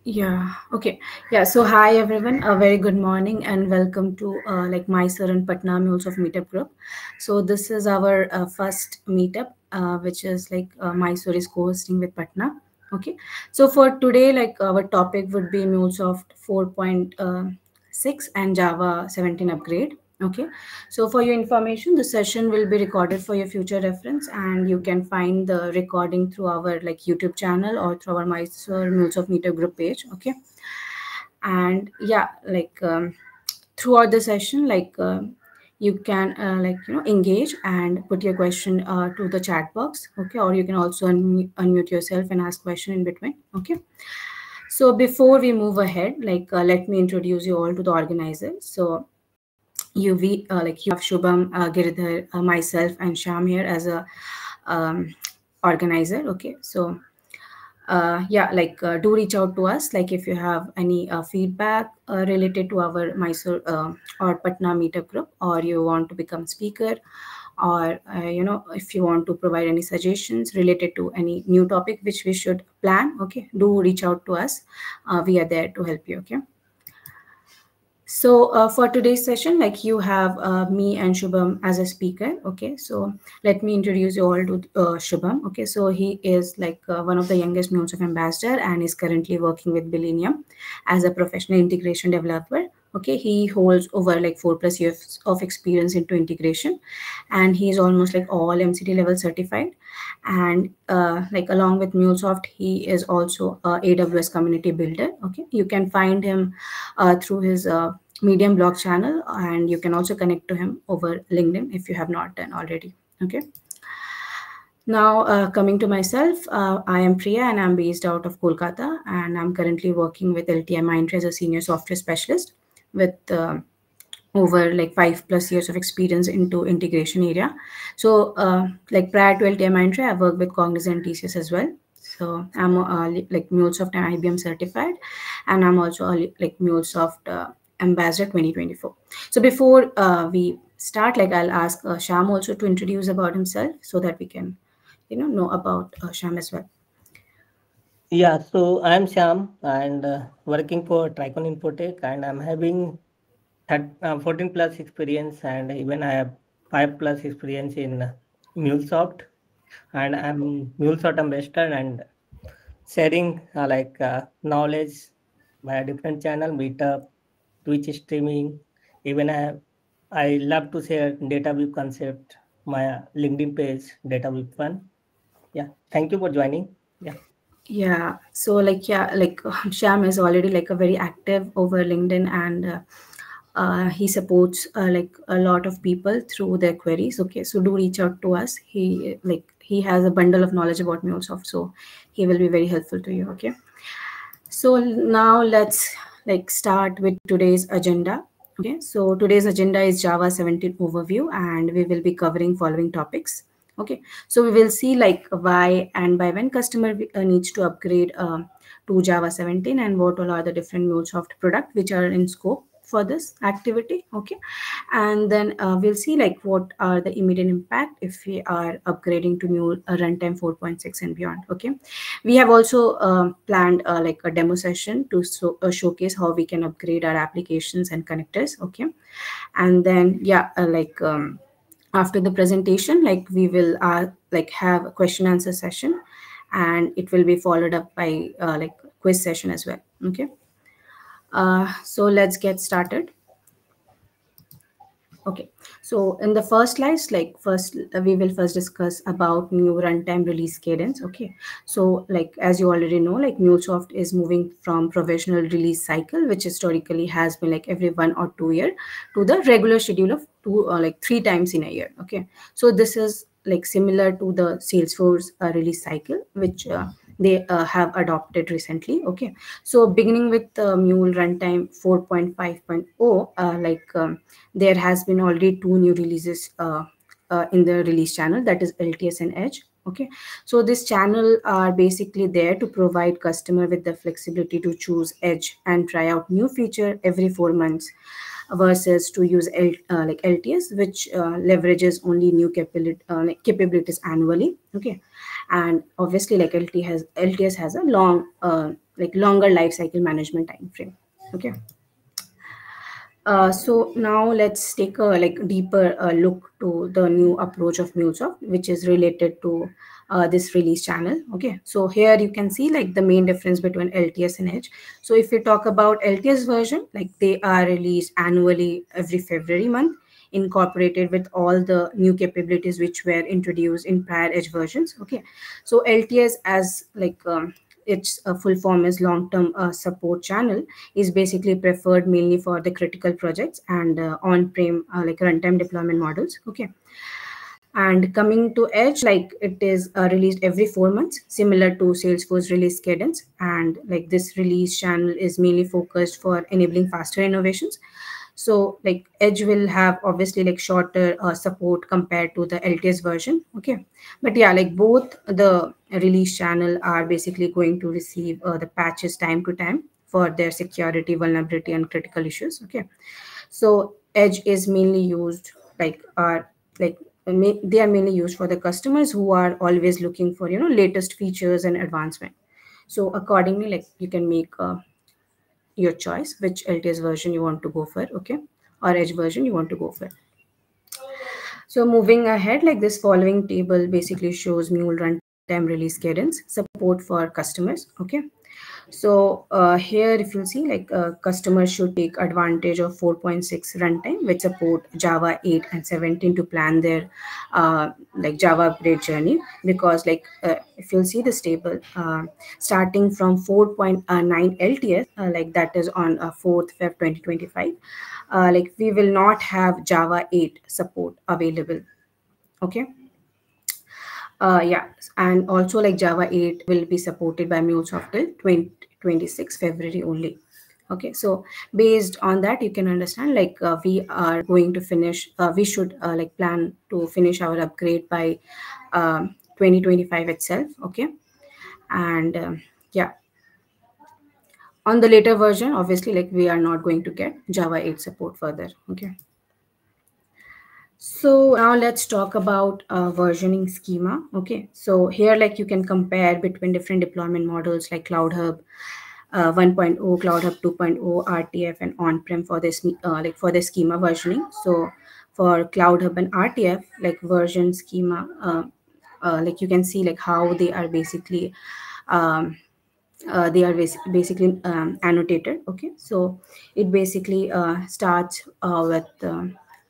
Yeah, okay. Yeah, so hi everyone. A very good morning and welcome to Mysore and Patna MuleSoft Meetup group. So this is our first meetup, which is Mysore is co-hosting with Patna. Okay. So for today, our topic would be MuleSoft 4.6 and Java 17 upgrade. Okay. So for your information, the session will be recorded for your future reference, and you can find the recording through our YouTube channel or through our Mysore MuleSoft Meetup group page. Okay. And yeah, throughout the session, you can engage and put your question to the chat box. Okay. Or you can also unmute yourself and ask question in between. Okay. So before we move ahead, let me introduce you all to the organizers. So you have Shubham, Giridhar, myself, and Shyam here as a um, organizer. Okay, so do reach out to us. Like if you have any feedback related to our Mysore or Patna meetup group, or you want to become speaker, or if you want to provide any suggestions related to any new topic which we should plan. Okay, do reach out to us. We are there to help you. Okay. So for today's session, you have me and Shubham as a speaker. Okay, so let me introduce you all to Shubham. Okay, so he is one of the youngest MuleSoft ambassador and is currently working with Millennium as a professional integration developer. Okay, he holds over 4+ years of experience into integration, and he is almost all MCT level certified. And along with MuleSoft, he is also a AWS community builder. Okay, you can find him through his Medium blog channel, and you can also connect to him over LinkedIn if you have not done already. Okay. Now, coming to myself, I am Priya and I'm based out of Kolkata, and I'm currently working with LTI Mindtree as a senior software specialist with over 5+ years of experience into integration area. So prior to LTI Mindtree, I worked with Cognizant and TCS as well. So I'm MuleSoft and IBM certified, and I'm also MuleSoft Ambassador 2024. So before we start, I'll ask Shyam also to introduce about himself so that we can know about Shyam as well. Yeah, so I'm Shyam and working for Tricon Infotech, and I'm having 14 plus experience, and even I have 5+ experience in MuleSoft, and I'm MuleSoft ambassador and sharing knowledge via different channel, Meetup, Twitch streaming. Even I love to share data view concept, my LinkedIn page, data view fun. Yeah, thank you for joining. Yeah. Yeah, so Shyam is already a very active over LinkedIn, and he supports a lot of people through their queries. Okay, so do reach out to us. He has a bundle of knowledge about MuleSoft, so he will be very helpful to you. Okay, so now let's start with today's agenda. Okay, so today's agenda is Java 17 overview, and we will be covering following topics. Okay, so we will see why and by when customer needs to upgrade to Java 17, and what all are the different MuleSoft product which are in scope for this activity. Okay, and then we'll see what are the immediate impact if we are upgrading to Mule Runtime 4.6 and beyond. Okay, we have also planned a demo session to showcase how we can upgrade our applications and connectors. Okay, and then after the presentation, we will have a question answer session, and it will be followed up by quiz session as well. Okay, so let's get started. Okay, so in the first slides, we will first discuss about new runtime release cadence. Okay, so as you already know, MuleSoft is moving from provisional release cycle, which historically has been every 1 or 2 year, to the regular schedule of 3 times in a year. Okay, so this is similar to the Salesforce release cycle, which they have adopted recently. Okay, so beginning with Mule Runtime 4.5.0, there has been already 2 new releases in the release channel, that is LTS and Edge. Okay, so this channel are basically there to provide customer with the flexibility to choose Edge and try out new feature every 4 months. versus to use like LTS, which leverages only new capabilities annually. Okay, and obviously like LTS has a like longer life cycle management time frame. Okay. So now let's take a like deeper look to the new approach of MuleSoft, which is related to this release channel. Okay, so here you can see like the main difference between LTS and Edge. So if we talk about LTS version, like they are released annually every February month, incorporated with all the new capabilities which were introduced in prior Edge versions. Okay, so LTS as like its full form is long-term support channel, is basically preferred mainly for the critical projects and on-prem like runtime deployment models. Okay, and coming to Edge, like it is released every 4 months, similar to Salesforce release cadence. And like this release channel is mainly focused for enabling faster innovations. So like Edge will have obviously like shorter support compared to the LTS version. Okay, but yeah, like both the release channel are basically going to receive the patches time to time for their security, vulnerability, and critical issues. Okay, so Edge is mainly used like they are mainly used for the customers who are always looking for latest features and advancement. So accordingly, like you can make your choice which LTS version you want to go for. Okay, or Edge version you want to go for. So moving ahead, like this following table basically shows Mule runtime release cadence support for customers. Okay, so here if you see like customers should take advantage of 4.6 runtime, which support Java 8 and 17 to plan their like Java upgrade journey. Because like if you'll see this table, starting from 4.9 LTS, like that is on 4th Feb 2025, like we will not have Java 8 support available. Okay, yeah, and also like Java 8 will be supported by MuleSoft till 2026 February only. Okay, so based on that, you can understand like we are going to finish, we should like plan to finish our upgrade by 2025 itself. Okay, and yeah, on the later version, obviously, like we are not going to get Java 8 support further. Okay. So now let's talk about versioning schema. Okay, so here like you can compare between different deployment models like Cloud Hub 1.0, Cloud Hub 2.0, RTF, and on-prem for this like for the schema versioning. So for Cloud Hub and RTF, like version schema, like you can see like how they are basically um, basically annotated. Okay, so it basically starts with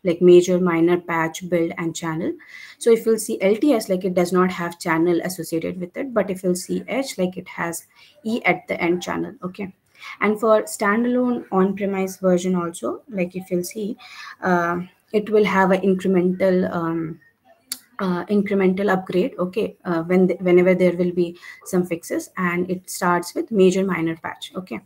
like major, minor, patch, build, and channel. So if you'll see LTS, like it does not have channel associated with it, but if you'll see Edge, like it has E at the end channel. Okay, and for standalone on-premise version also, like if you'll see, it will have an incremental upgrade. Okay, whenever there will be some fixes, and it starts with major, minor, patch. Okay,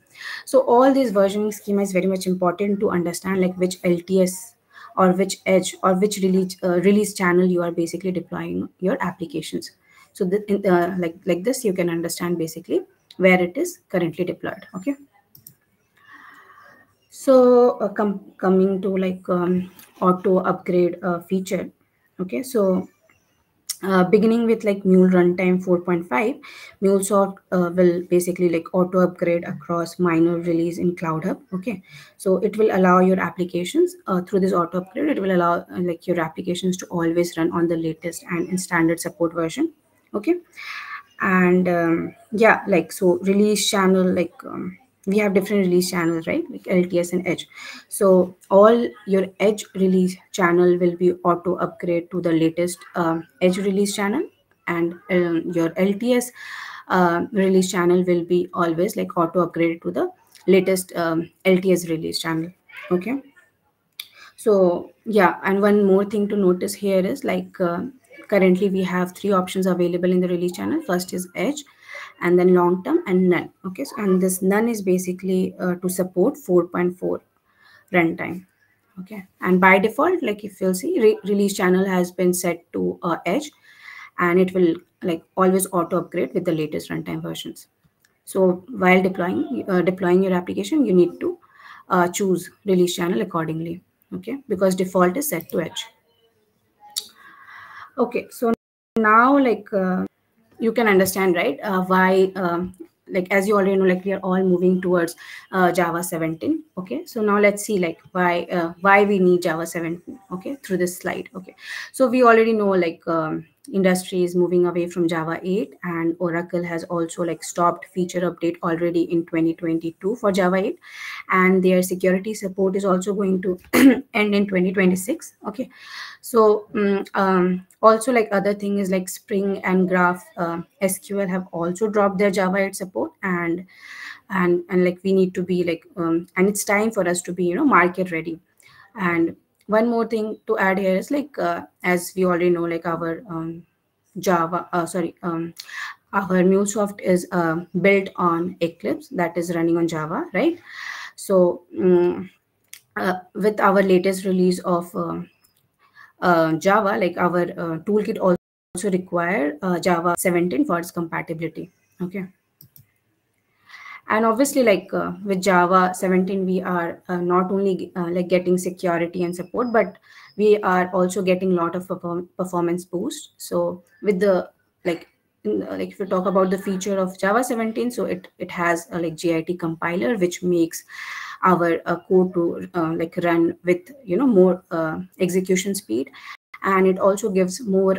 so all this versioning schema is very much important to understand like which LTS or which Edge or which release channel you are basically deploying your applications. So like this you can understand basically where it is currently deployed. Okay, so coming to like auto upgrade feature. Okay, so beginning with like Mule Runtime 4.5, MuleSoft will basically like auto upgrade across minor release in Cloud Hub. Okay, so it will allow your applications through this auto upgrade. It will allow like your applications to always run on the latest and in standard support version. Okay, and yeah, like so release channel, like we have different release channels, right, like LTS and Edge. So all your Edge release channel will be auto upgrade to the latest Edge release channel, and your LTS release channel will be always like auto upgrade to the latest LTS release channel. Okay, so yeah, and one more thing to notice here is like currently we have three options available in the release channel. First is Edge, and then long term, and none. Okay, so, and this none is basically to support 4.4 runtime. Okay, and by default, like if you'll see, release channel has been set to Edge, and it will like always auto upgrade with the latest runtime versions. So while deploying your application, you need to choose release channel accordingly. Okay, because default is set to edge. Okay, so now you can understand, right, why like as you already know, like we are all moving towards Java 17. Okay, so now let's see like why we need Java 17, okay, through this slide. Okay, so we already know like industry is moving away from Java 8, and Oracle has also like stopped feature update already in 2022 for Java 8, and their security support is also going to end in 2026. Okay, so also like other thing is like Spring and Graph SQL have also dropped their Java 8 support, and like we need to be like and it's time for us to be, market ready. And one more thing to add here is like as we already know, like our Java sorry our MuleSoft is built on Eclipse that is running on Java, right? So with our latest release of Java, like our toolkit also require Java 17 for its compatibility. Okay, and obviously like with Java 17 we are not only like getting security and support, but we are also getting a lot of performance boost. So with the like like if you talk about the feature of Java 17, so it has a like GIT compiler which makes our code to like run with, more execution speed, and it also gives more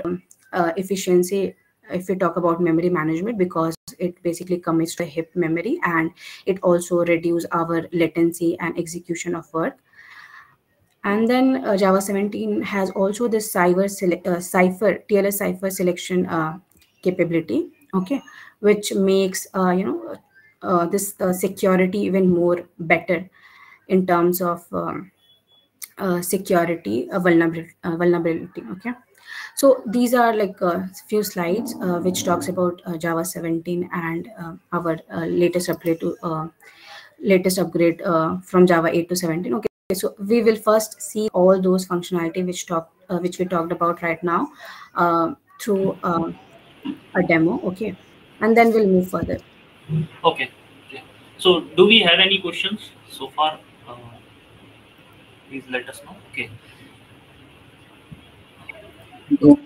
efficiency if we talk about memory management, because it basically commits to a heap memory, and it also reduce our latency and execution of work. And then Java 17 has also this cipher TLS cipher selection capability, okay, which makes this security even more better in terms of security vulnerability. Okay, so these are like a few slides which talks about Java 17 and our latest upgrade from Java 8 to 17. Okay, so we will first see all those functionality which we talked about right now through a demo. Okay, and then we'll move further. Okay. Okay. So, do we have any questions so far? Please let us know. Okay.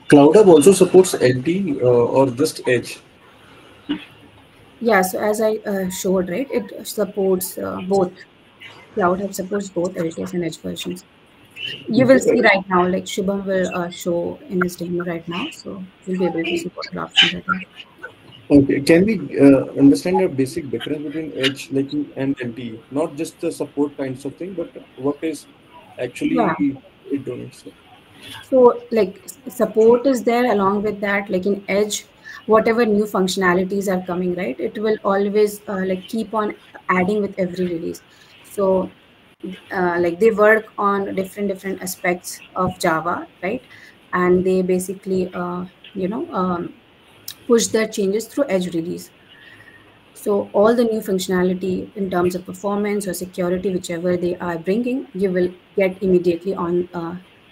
Cloud Hub also supports LT or just Edge. Yeah, so as I showed, right, it supports both. Cloud Hub supports both LTS and Edge versions. You will see right now, like Shubham will show in his demo right now, so you'll be able to see what the options are there. Okay, can we understand a basic difference between Edge like and LTE? Not just the support kinds of thing, but what is Yeah, actually it doing? So, so like support is there along with that, like in Edge, whatever new functionalities are coming, right, it will always like keep on adding with every release. So like they work on different aspects of Java, right, and they basically push their changes through Edge release. So all the new functionality in terms of performance or security, whichever they are bringing, you will get immediately on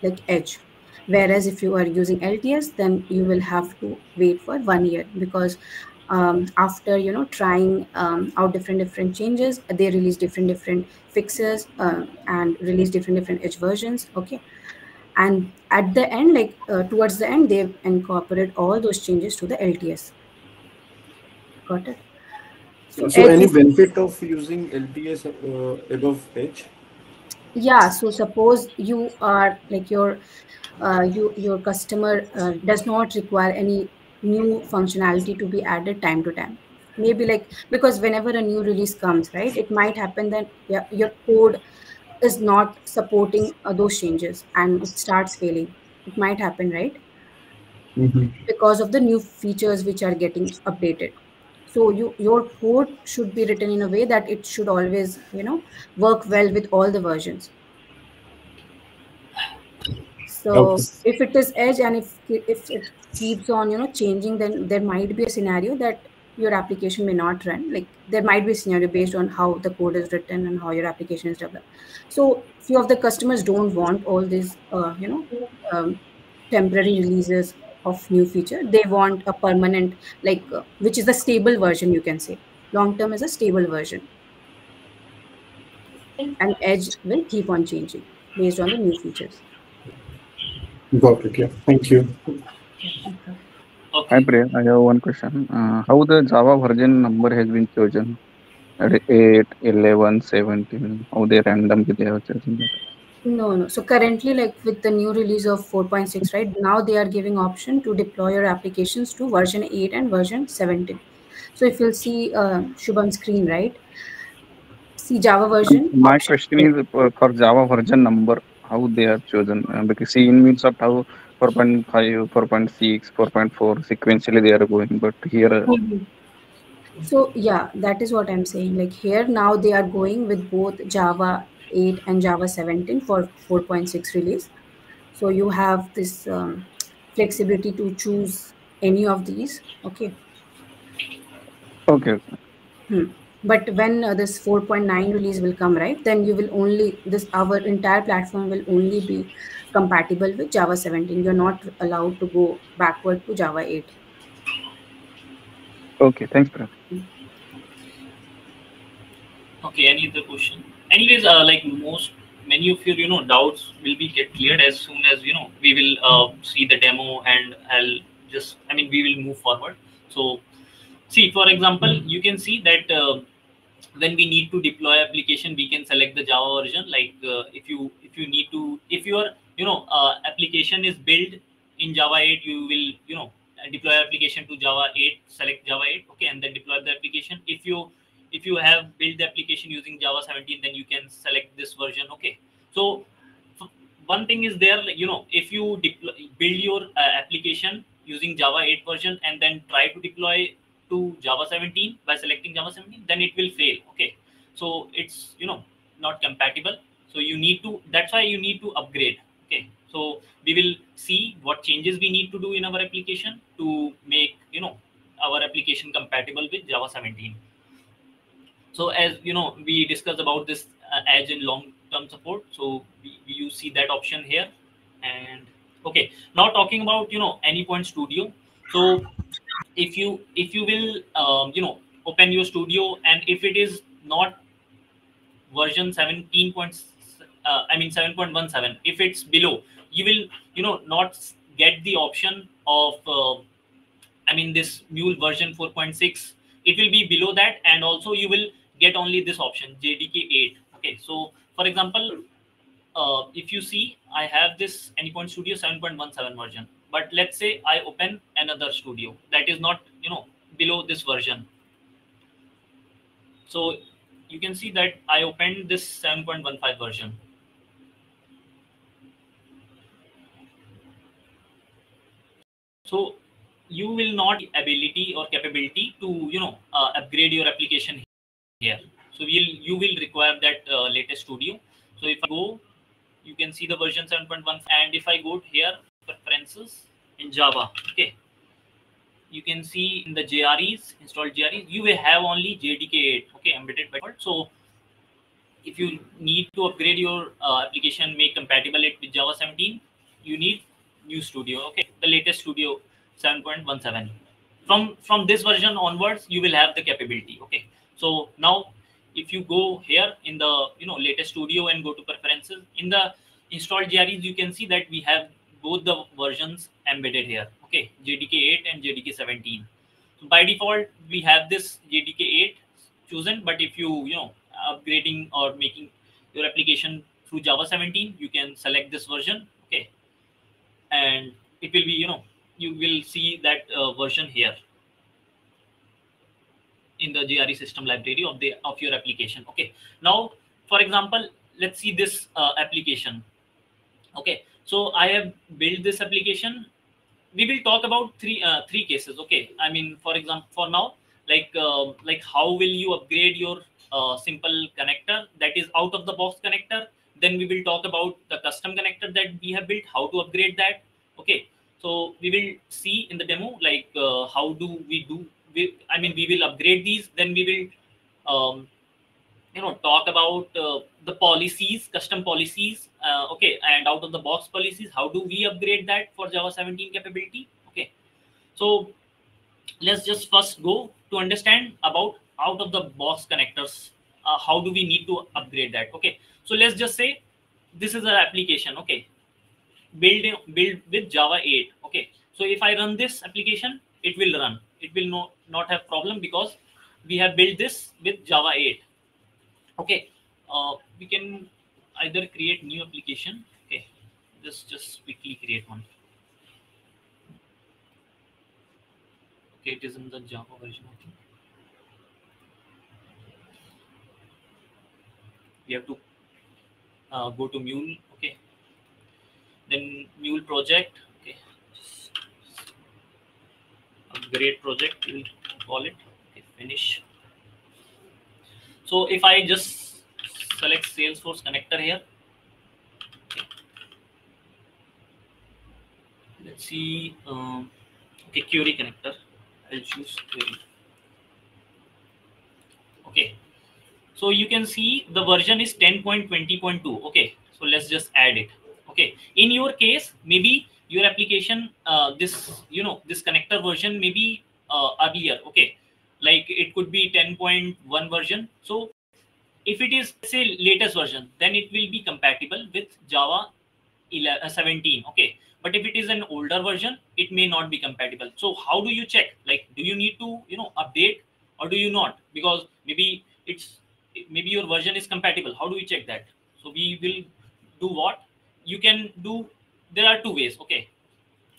like Edge. Whereas if you are using LTS, then you will have to wait for 1 year, because after trying out different changes, they release different fixes and release different Edge versions. Okay, and at the end, like towards the end, they incorporate all those changes to the LTS. Got it? So so Edge any is. benefit of using LTS above Edge? Yeah, so suppose you are like your customer does not require any new functionality to be added time to time. Maybe like because whenever a new release comes, right, it might happen that, yeah, your code is not supporting those changes and it starts failing. It might happen, right, Mm-hmm. because of the new features which are getting updated. So your code should be written in a way that it should always work well with all the versions. Okay. So if it is Edge, and if it keeps on changing, then there might be a scenario that your application may not run. Like there might be a scenario based on how the code is written and how your application is developed. So few of the customers don't want all these temporary releases of new feature. They want a permanent, like which is the stable version, you can say. Long term is a stable version. and Edge will keep on changing based on the new features. Got it. Yeah. Thank you. Hi Okay. Priya, I have one question. How the Java version number has been chosen? At 8, 11, 17, how they randomly they have chosen that? No, no. So currently, like with the new release of 4.6, right now they are giving option to deploy your applications to version 8 and version 17. So if you'll see Shubham's screen, right? See Java version My option. question is for Java version number, how they are chosen? Because see in MuleSoft how 4.5, 4.6, 4.4 sequentially they are going, but here Mhm. So yeah, that is what I'm saying. Like here now they are going with both Java 8 and Java 17 for 4.6 release. So you have this flexibility to choose any of these. Okay. okay, okay. Hmm. But when this 4.9 release will come, right, then you will only, this our entire platform will only be compatible with Java 17. You're not allowed to go backward to Java 8. Okay, thanks, Priya. Okay, any other question? Anyways, like most many of your doubts will be get cleared as soon as we will see the demo, and we will move forward. So see, for example, you can see that when we need to deploy application, we can select the Java version. Like if you need to, if your application is built in Java 8, you will deploy application to Java 8, select Java 8, okay, and then deploy the application. If you have built the application using Java 17, then you can select this version, okay. So one thing is there, like, if you build your application using Java 8 version and then try to deploy to Java 17 by selecting Java 17, then it will fail, okay. So it's not compatible. So you need to, that's why you need to upgrade, okay. So we will see what changes we need to do in our application to make our application compatible with Java 17. So as we discussed about this edge and long term support, so you see that option here. And okay, now talking about Anypoint Studio. So if you will open your studio, and if it is not version 17 points, 7.17, if it's below, you will not get the option of this Mule version 4.6. It will be below that, and also you will get only this option JDK 8. Okay, so for example, if you see, I have this Anypoint Studio 7.17 version, but let's say I open another studio that is not below this version. So you can see that I opened this 7.15 version. So you will not ability or capability to upgrade your application here. So you will require that latest studio. So if I go, you can see the version 7.1, and if I go here, preferences in Java, okay, you can see in the JREs, installed JREs, you will have only JDK 8, okay, embedded by default. So if you need to upgrade your application, make compatible it with Java 17, you need new studio, okay, the latest studio 7.17. From this version onwards, you will have the capability, okay. So now if you go here in the latest studio and go to preferences, in the installed JREs, you can see that we have both the versions embedded here, okay, JDK 8 and JDK 17. So by default, we have this JDK 8 chosen, but if you upgrading or making your application through Java 17, you can select this version, okay, and it will be you will see that version here in the JRE system library of your application, okay. Now for example, let's see this application, okay. So I have built this application. We will talk about three cases, okay. For example, for now, like how will you upgrade your simple connector, that is out of the box connector. Then we will talk about the custom connector that we have built, how to upgrade that, okay. So we will see in the demo, like how do we do, we will upgrade these. Then we will talk about the policies, custom policies, okay, and out of the box policies, how do we upgrade that for Java 17 capability, okay. So let's just first go to understand about out of the box connectors, how do we need to upgrade that? Okay, so let's just say this is an application, okay, build with Java 8. Okay, so if I run this application, it will run. It will not have problem because we have built this with Java 8. Okay, we can either create new application. Okay, just quickly create one. Okay, it is in the Java version. Okay, we have to go to Mule. Okay, then Mule project. Okay, just upgrade project, we'll call it. Okay, finish. So if I just select Salesforce connector here, okay, let's see. Okay, query connector. I'll choose query. Okay, so you can see the version is 10.20.2. Okay, so let's just add it. Okay, in your case, maybe your application, this connector version may be earlier. Okay, like it could be 10.1 version. So if it is, say, latest version, then it will be compatible with Java 17. Okay, but if it is an older version, it may not be compatible. So how do you check? Like, do you need to update or do you not? Because maybe your version is compatible. How do you check that? So we will do what you can do. There are two ways. Okay,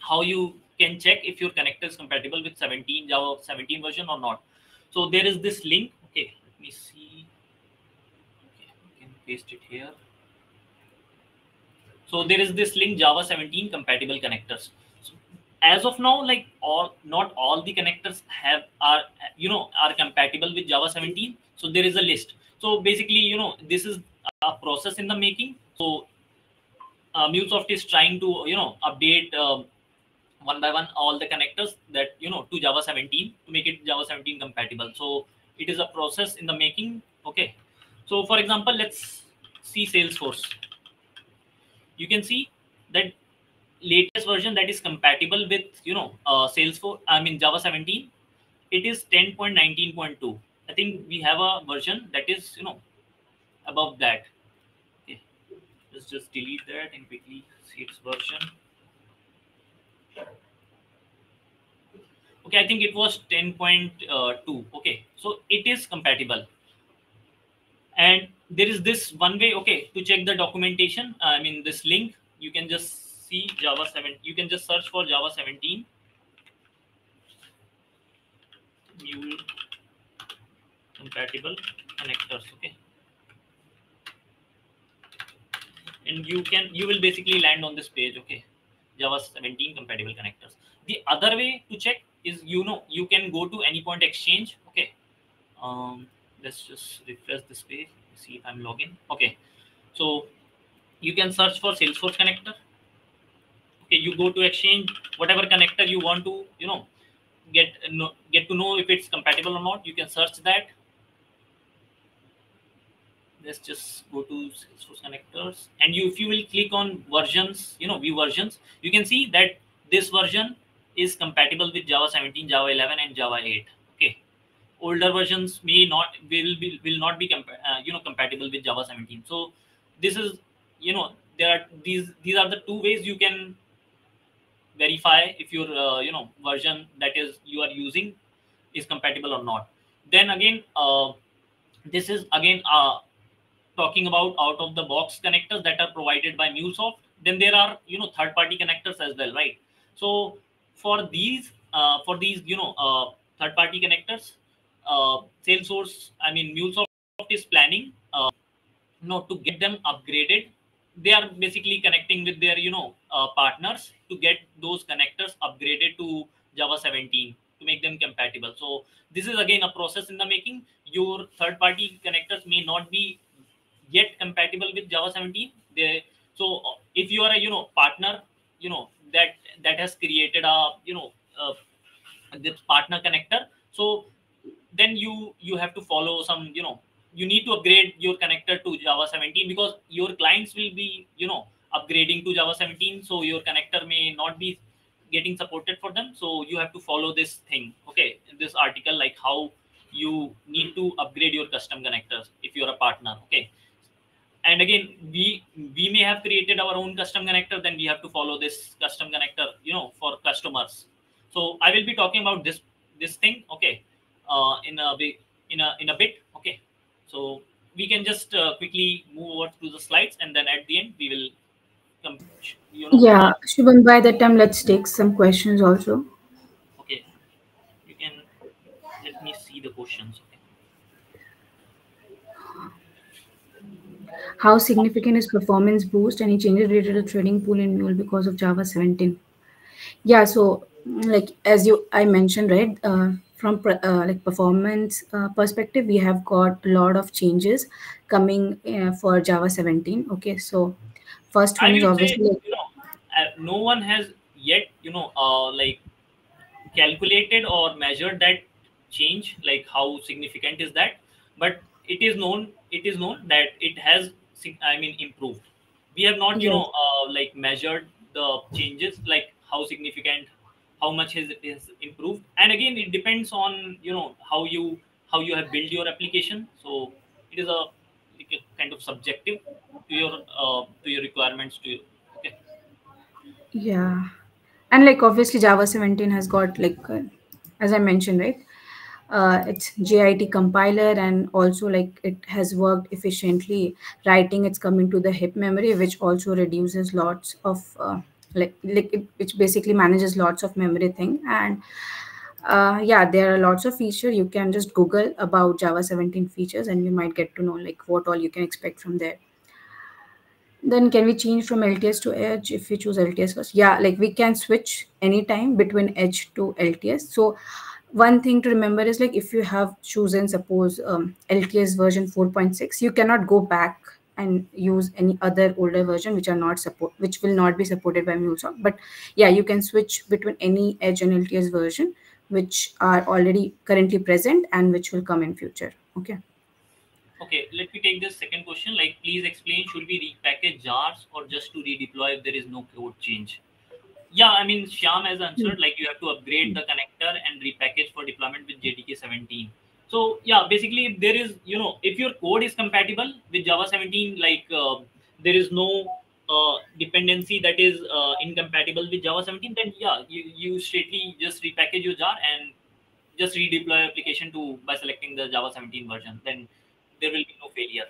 how you can check if your connector is compatible with Java 17 version or not. So there is this link. Okay, let me see. Okay, I can paste it here. So there is this link, Java 17 compatible connectors. So as of now, like not all the connectors are compatible with Java 17. So there is a list. So basically, this is a process in the making. So MuleSoft is trying to update one by one all the connectors that to Java 17 to make it Java 17 compatible. So it is a process in the making. Okay. So for example, let's see Salesforce. You can see that latest version that is compatible with Salesforce, I mean Java 17, it is 10.19.2. I think we have a version that is above that. Okay, let's just delete that and quickly see its version. Okay, I think it was 10.2. Okay, so it is compatible. And there is this one way, okay, to check the documentation. I mean, this link, you can just see Java 7. You can just search for Java 17 Mule compatible connectors. Okay, and you will basically land on this page. Okay, Java 17 compatible connectors. The other way to check is you can go to AnyPoint Exchange. Okay, let's just refresh this page, see if I'm logging. Okay, so you can search for Salesforce connector. Okay, you go to Exchange, whatever connector you want to get to know if it's compatible or not. You can search that. Let's just go to Salesforce connectors, and if you will click on versions, view versions, you can see that this version is compatible with Java 17, Java 11, and Java 8. Okay, older versions will not be compatible with Java 17. So this is there are these are the two ways you can verify if your version that is you are using is compatible or not. Then again, this is again talking about out of the box connectors that are provided by MuleSoft. Then there are third party connectors as well, right? So for these third party connectors, Salesforce, I mean MuleSoft is planning to get them upgraded. They are basically connecting with their partners to get those connectors upgraded to Java 17 to make them compatible. So this is again a process in the making. Your third party connectors may not be yet compatible with Java 17. So if you are a partner that has created a this partner connector, so then you have to follow some you need to upgrade your connector to Java 17 because your clients will be upgrading to Java 17. So your connector may not be getting supported for them. So you have to follow this thing. Okay, in this article, like how you need to upgrade your custom connectors if if you're a partner. Okay, and again, we may have created our own custom connector, then we have to follow this custom connector, for customers. So I will be talking about this thing, okay, in a bit, in a bit, okay. So we can just quickly move over to the slides, and then at the end we will come, you know Yeah, uh, Shubham, by the time, let's take some questions also. okay, you can, let me see the questions. Okay. How significant is performance boost? Any changes related to trading pool in Mule because of Java 17? Yeah, so like as I mentioned, right, from like performance perspective, we have got a lot of changes coming for Java 17. Okay, so first I one is will say, obviously no one has yet, like calculated or measured that change, like how significant is that, but it is known that it has improved. We have not, yes, like measured the changes, like how significant, how much has it is improved. And again, it depends on, how you have built your application. So it is like a kind of subjective to your requirements to you. Okay. yeah, and like obviously Java 17 has got like as I mentioned, right, it's JIT compiler, and also like it has worked efficiently. Writing it's coming to the heap memory, which also reduces lots of which basically manages lots of memory thing. And yeah, there are lots of features. You can just Google about Java 17 features, and you might get to know like what all you can expect from there. Then can we change from LTS to Edge if we choose LTS first? Yeah, like we can switch anytime between Edge to LTS. So one thing to remember is like if you have chosen suppose LTS version 4.6, you cannot go back and use any other older version which will not be supported by MuleSoft. But yeah, you can switch between any Edge and LTS version which are already currently present and which will come in future. Okay. Okay, let me take this second question. Like, please explain, should we repackage jars or just to redeploy if there is no code change? Yeah, Shyam has Hmm. answered, like you have to upgrade the connector and repackage for deployment with JDK 17. So yeah, basically, if there is, if your code is compatible with Java 17, like there is no dependency that is incompatible with Java 17, then yeah, you straightly just repackage your jar and just redeploy application to by selecting the Java 17 version. Then there will be no failure.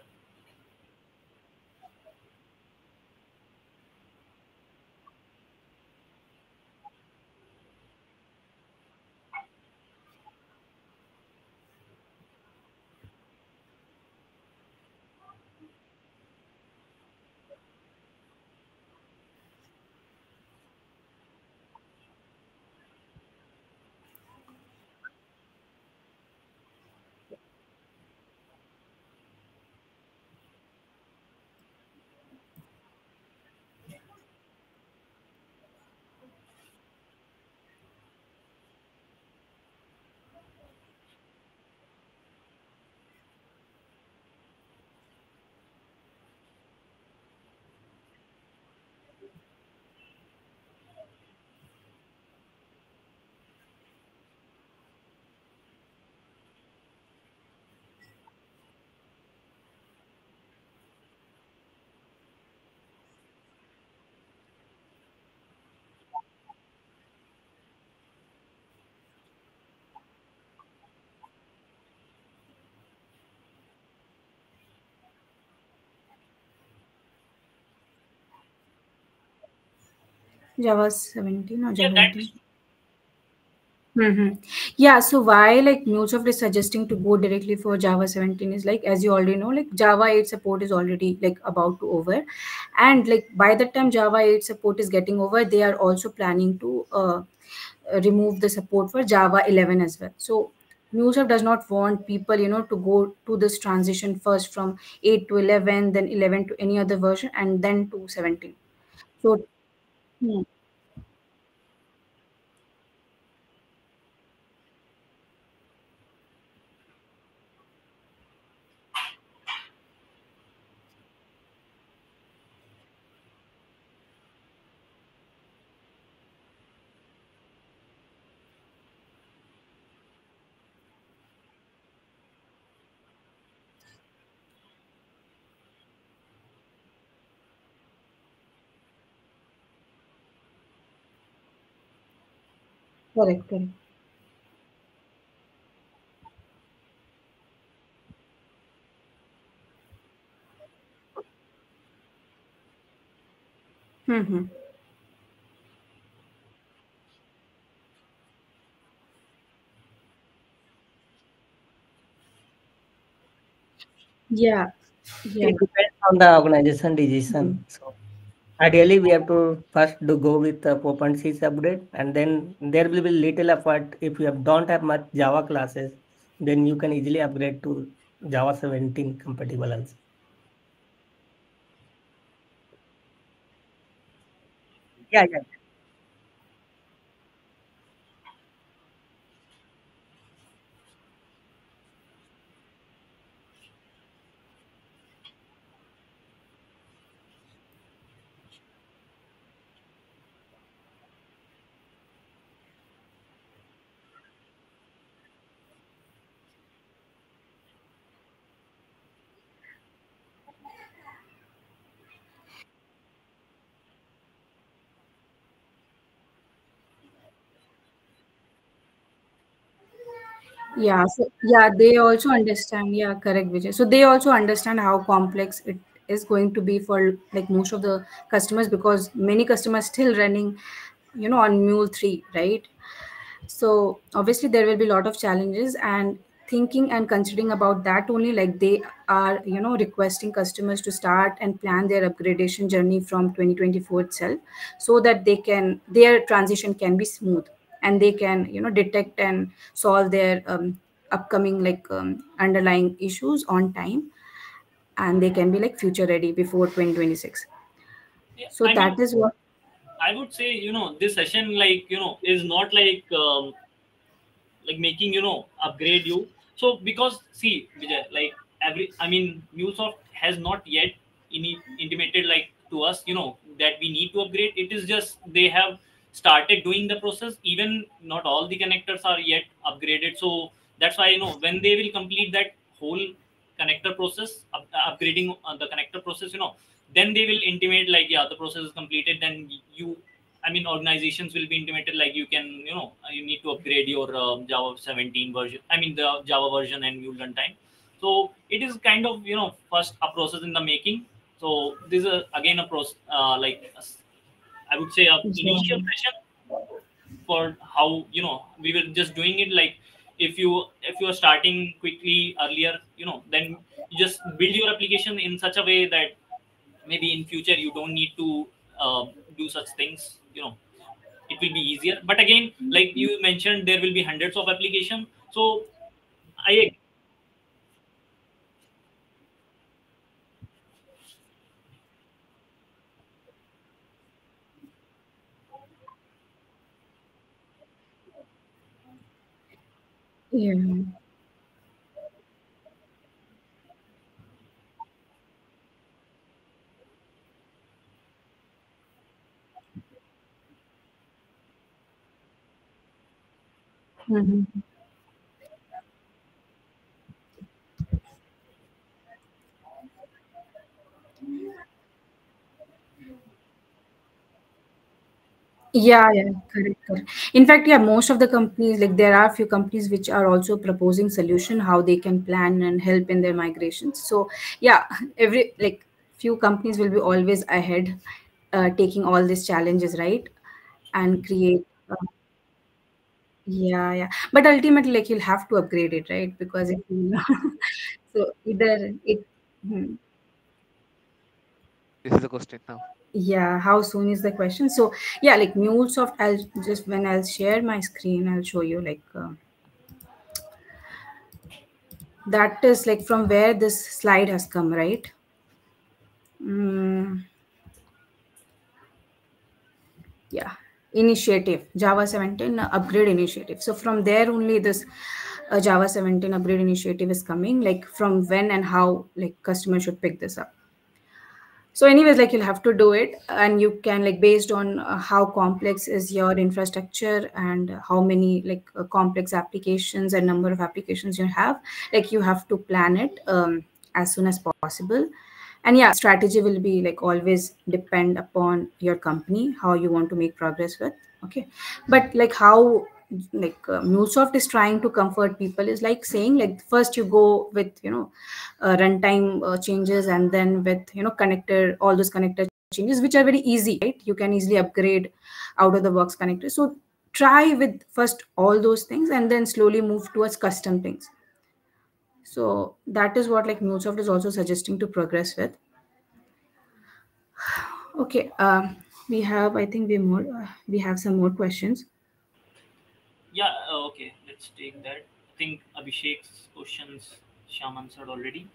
Java 17 or Yeah, Java that 18? is Mm-hmm. Yeah, so why like MuleSoft is suggesting to go directly for Java 17 is like as you already know, like Java 8 support is already like about to over, and like by the time Java 8 support is getting over, they are also planning to remove the support for Java 11 as well. So MuleSoft does not want people, to go to this transition first from 8 to 11, then 11 to any other version, and then to 17. So. Hmm. Correct, correct. Mm-hmm. Yeah, yeah. It depends on the organization Mhm. decision. So ideally, we have to first do go with the 4.6 upgrade, and then there will be little effort. If you don't have much Java classes, then you can easily upgrade to Java 17 compatible also. Yeah, yeah. Yeah, so yeah, they also understand. Yeah, correct, Vijay. So they also understand how complex it is going to be for like most of the customers, because many customers still running, on Mule 3, right? So obviously there will be a lot of challenges, and thinking and considering about that only, like they are, requesting customers to start and plan their upgradation journey from 2024 itself, so that their transition can be smooth, and they can, detect and solve their upcoming like underlying issues on time, and they can be like future ready before 2026. Yeah, So I mean, that is what. I would say, this session, like, is not like making, upgrade you. So because see, Vijay, like I mean, MuleSoft has not yet intimated like to us, that we need to upgrade. It is just they have started doing the process. Even not all the connectors are yet upgraded. So that's why, when they will complete that whole connector process, upgrading the connector process, then they will intimate like, yeah, the process is completed. Then I mean, organizations will be intimated like you can, you need to upgrade your Java 17 version. I mean, the Java version and Mule Runtime. So it is kind of, first a process in the making. So this is again a process, I would say a Yeah. initial session for how, we were just doing it. Like if you are starting quickly earlier, then you just build your application in such a way that maybe in future you don't need to do such things. It will be easier. But again, like you mentioned, there will be hundreds of applications. So I Yeah. Mhm. Yeah, yeah, correct, correct. In fact, yeah, most of the companies, like there are few companies which are also proposing solution how they can plan and help in their migrations. So yeah, every like few companies will be always ahead, taking all these challenges, right? And create. Yeah, yeah. But ultimately, like you'll have to upgrade it, right? Because if you, so either it. Hmm. This is the question now. Yeah, how soon is the question? So yeah, like MuleSoft, I'll just when I'll share my screen, I'll show you like that is like from where this slide has come, right? Mm, yeah, initiative, Java 17 upgrade initiative. So from there only this Java 17 upgrade initiative is coming, like from when and how like customers should pick this up. So anyways, like you'll have to do it, and you can like based on how complex is your infrastructure, and how many like complex applications and number of applications you have, like you have to plan it as soon as possible. And yeah, strategy will be like always depend upon your company how you want to make progress with. Okay, but like how MuleSoft is trying to comfort people is like saying like first you go with runtime changes, and then with connector, all those connector changes which are very easy, right? You can easily upgrade out of the box connector. So try with first all those things and then slowly move towards custom things. So that is what like MuleSoft is also suggesting to progress with. Okay, we have, I think we have some more questions. Yeah, okay, let's take that. I think Abhishek's questions Shyam answered already.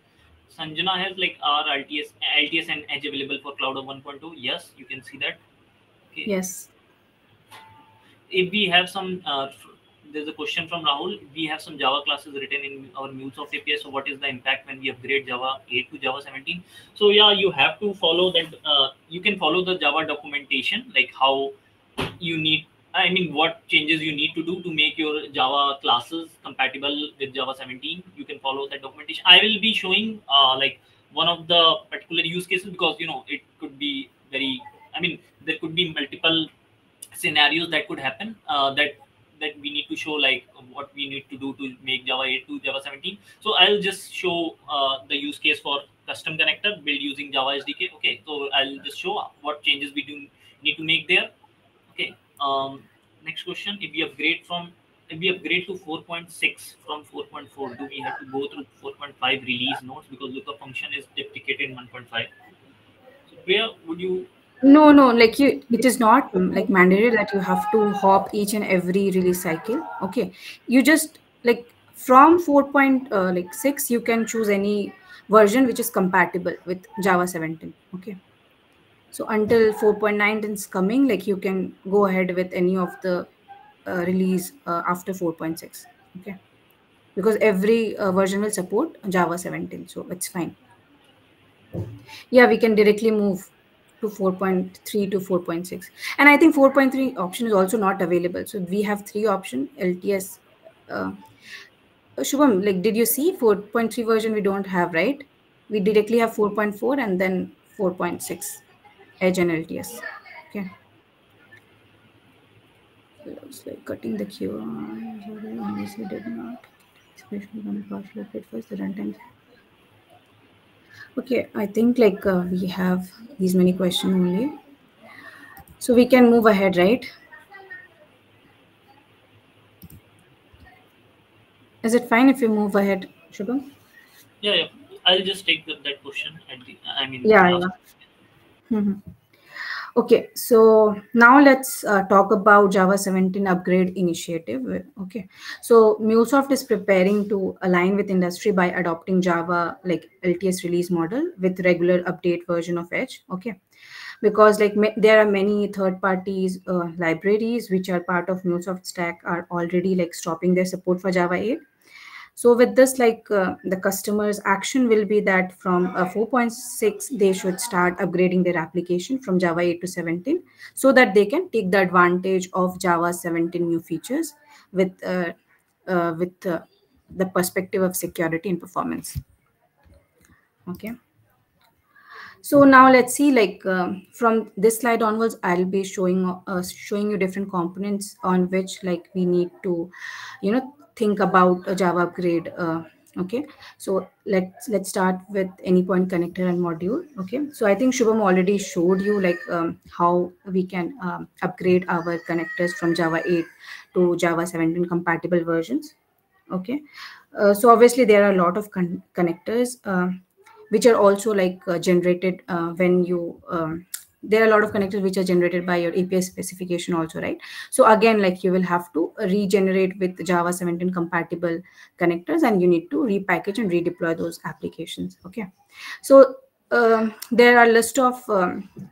Sanjana has like our LTS and Edge available for Cloud of 1.2. Yes, you can see that. Okay. Yes. If we have some, there's a question from Rahul. We have some Java classes written in our MuleSoft API. So what is the impact when we upgrade Java 8 to Java 17? So yeah, you have to follow that. You can follow the Java documentation, like how you need, I mean, what changes you need to do to make your Java classes compatible with Java 17. You can follow that documentation. I will be showing like one of the particular use cases, because it could be very, I mean, there could be multiple scenarios that could happen, that we need to show, like what we need to do to make Java 8 to Java 17. So I'll just show the use case for custom connector build using Java SDK. Okay, so I'll just show what changes we do need to make there. Okay. Next question: if we upgrade to 4.6 from 4.4, do we have to go through 4.5 release notes, because lookup function is deprecated in 1.5? So Priya, would you? No, like it is not like mandatory that you have to hop each and every release cycle. Okay, you just like from 4.6 you can choose any version which is compatible with Java 17. Okay, so until 4.9 is coming, like you can go ahead with any of the release after 4.6. Okay, because every version will support Java 17, so it's fine. Yeah, we can directly move to 4.3 to 4.6, and I think 4.3 option is also not available. So we have three option LTS. Shubham, like did you see 4.3 version? We don't have, right? We directly have 4.4 and then 4.6 edge and LTS. Okay, looks like cutting the queue. Obviously did not, especially when partial update first the runtime. Okay, I think like we have these many questions only. So we can move ahead, right? Is it fine if we move ahead, Shubham? Yeah. I'll just take that question at the, I mean, Yeah, last. yeah. Okay, so now let's talk about Java 17 upgrade initiative. Okay, so MuleSoft is preparing to align with industry by adopting Java like LTS release model with regular update version of Edge. Okay, because like there are many third parties libraries which are part of MuleSoft stack are already like stopping their support for Java 8. So with this, like the customer's action will be that from 4.6, they should start upgrading their application from Java 8 to 17, so that they can take the advantage of Java 17 new features with the perspective of security and performance. Okay. So now let's see, like from this slide onwards, I'll be showing you different components on which like we need to, think about a Java upgrade. Okay, so let's start with any point connector and module. Okay, so I think Shubham already showed you like how we can upgrade our connectors from Java 8 to Java 17 compatible versions. Okay, so obviously there are a lot of connectors which are also like generated when you there are a lot of connectors which are generated by your API specification also, right? So again, like you will have to regenerate with Java 17 compatible connectors, and you need to repackage and redeploy those applications. Okay, so there are a list of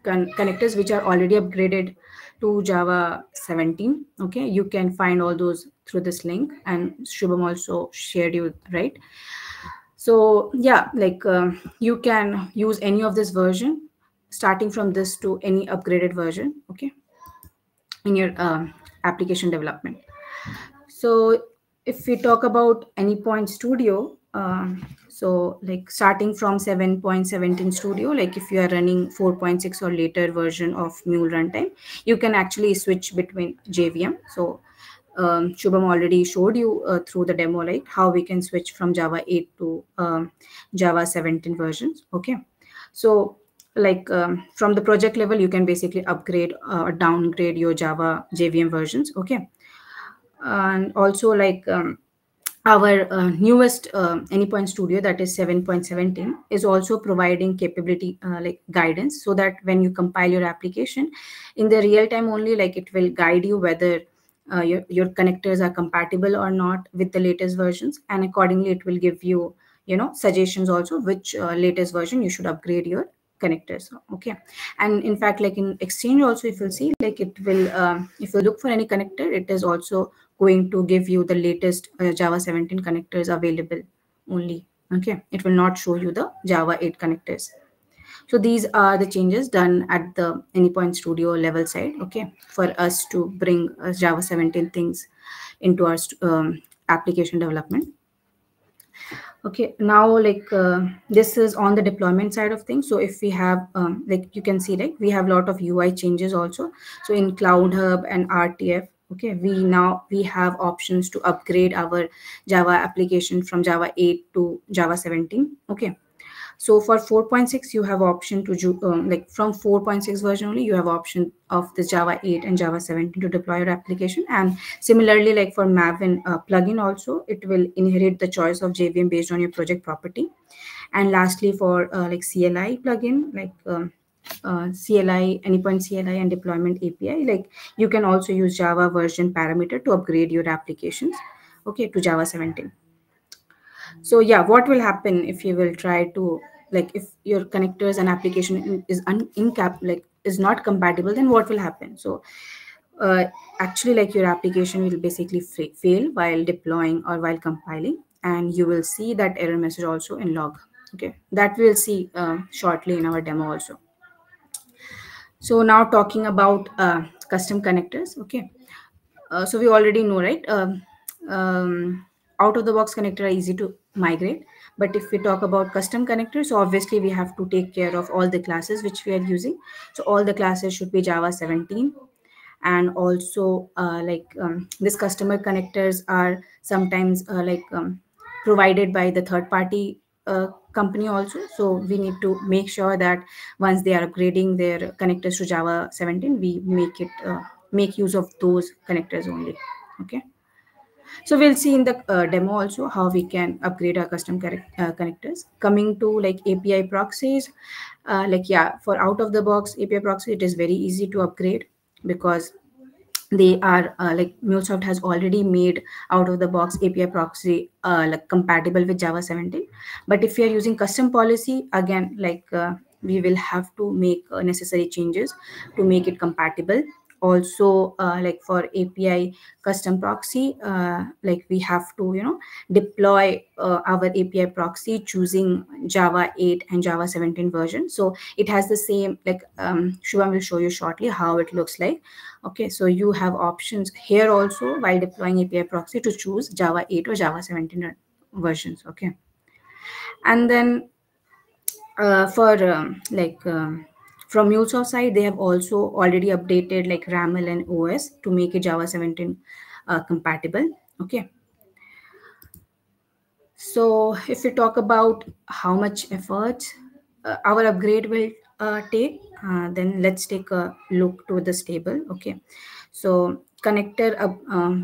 connectors which are already upgraded to Java 17. Okay, you can find all those through this link, and Shubham also shared you, right? So yeah, like you can use any of this version starting from this to any upgraded version. Okay, in your application development. So if we talk about Anypoint Studio, so like starting from 7.17 Studio, like if you are running 4.6 or later version of Mule Runtime, you can actually switch between JVM. So Shubham already showed you through the demo, right, how we can switch from Java 8 to Java 17 versions. Okay, so like from the project level, you can basically upgrade or downgrade your Java JVM versions. Okay, and also like our newest Anypoint Studio, that is 7.17, is also providing capability like guidance, so that when you compile your application in the real time only, like it will guide you whether your connectors are compatible or not with the latest versions, and accordingly it will give you, you know, suggestions also which latest version you should upgrade your connectors. Okay, and in fact, like in Exchange also, if you'll see, like it will if you look for any connector, it is also going to give you the latest Java 17 connectors available only. Okay, it will not show you the Java 8 connectors. So these are the changes done at the Anypoint Studio level side, okay, for us to bring Java 17 things into our application development. Okay, now like this is on the deployment side of things. So if we have like you can see, like we have a lot of UI changes also. So in Cloud Hub and RTF, okay, we have options to upgrade our Java application from Java 8 to Java 17. Okay, so for 4.6, you have option to do like from 4.6 version only, you have option of the Java 8 and Java 17 to deploy your application. And similarly, like for Maven plugin also, it will inherit the choice of JVM based on your project property. And lastly, for like CLI plugin, like CLI, Anypoint CLI and deployment API, like you can also use Java version parameter to upgrade your applications, okay, to Java 17. So yeah, what will happen if you will try to, like if your connectors and application is like is not compatible, then what will happen? So actually, like your application will basically fail while deploying or while compiling, and you will see that error message also in log. Okay, that we'll see shortly in our demo also. So now talking about custom connectors. Okay, so we already know, right? Out of the box connector are easy to migrate, but if we talk about custom connectors, so obviously we have to take care of all the classes which we are using. So all the classes should be Java 17, and also this customer connectors are sometimes provided by the third party company also. So we need to make sure that once they are upgrading their connectors to Java 17, we make use of those connectors only. Okay, so we'll see in the demo also how we can upgrade our custom connectors. Coming to like API proxies, like yeah, for out of the box API proxy, it is very easy to upgrade because they are like MuleSoft has already made out of the box API proxy like compatible with Java 17. But if you are using custom policy, again, like we will have to make necessary changes to make it compatible. Also, like for API custom proxy, like we have to, you know, deploy our API proxy choosing Java 8 and Java 17 version. So it has the same, like Shubham will show you shortly how it looks like. Okay, so you have options here also while deploying API proxy to choose Java 8 or Java 17 versions. Okay, and then for from MuleSoft side, they have also already updated like RAML and OS to make it Java 17 compatible. Okay, so if we talk about how much effort our upgrade will take, then let's take a look to this table. Okay, so connector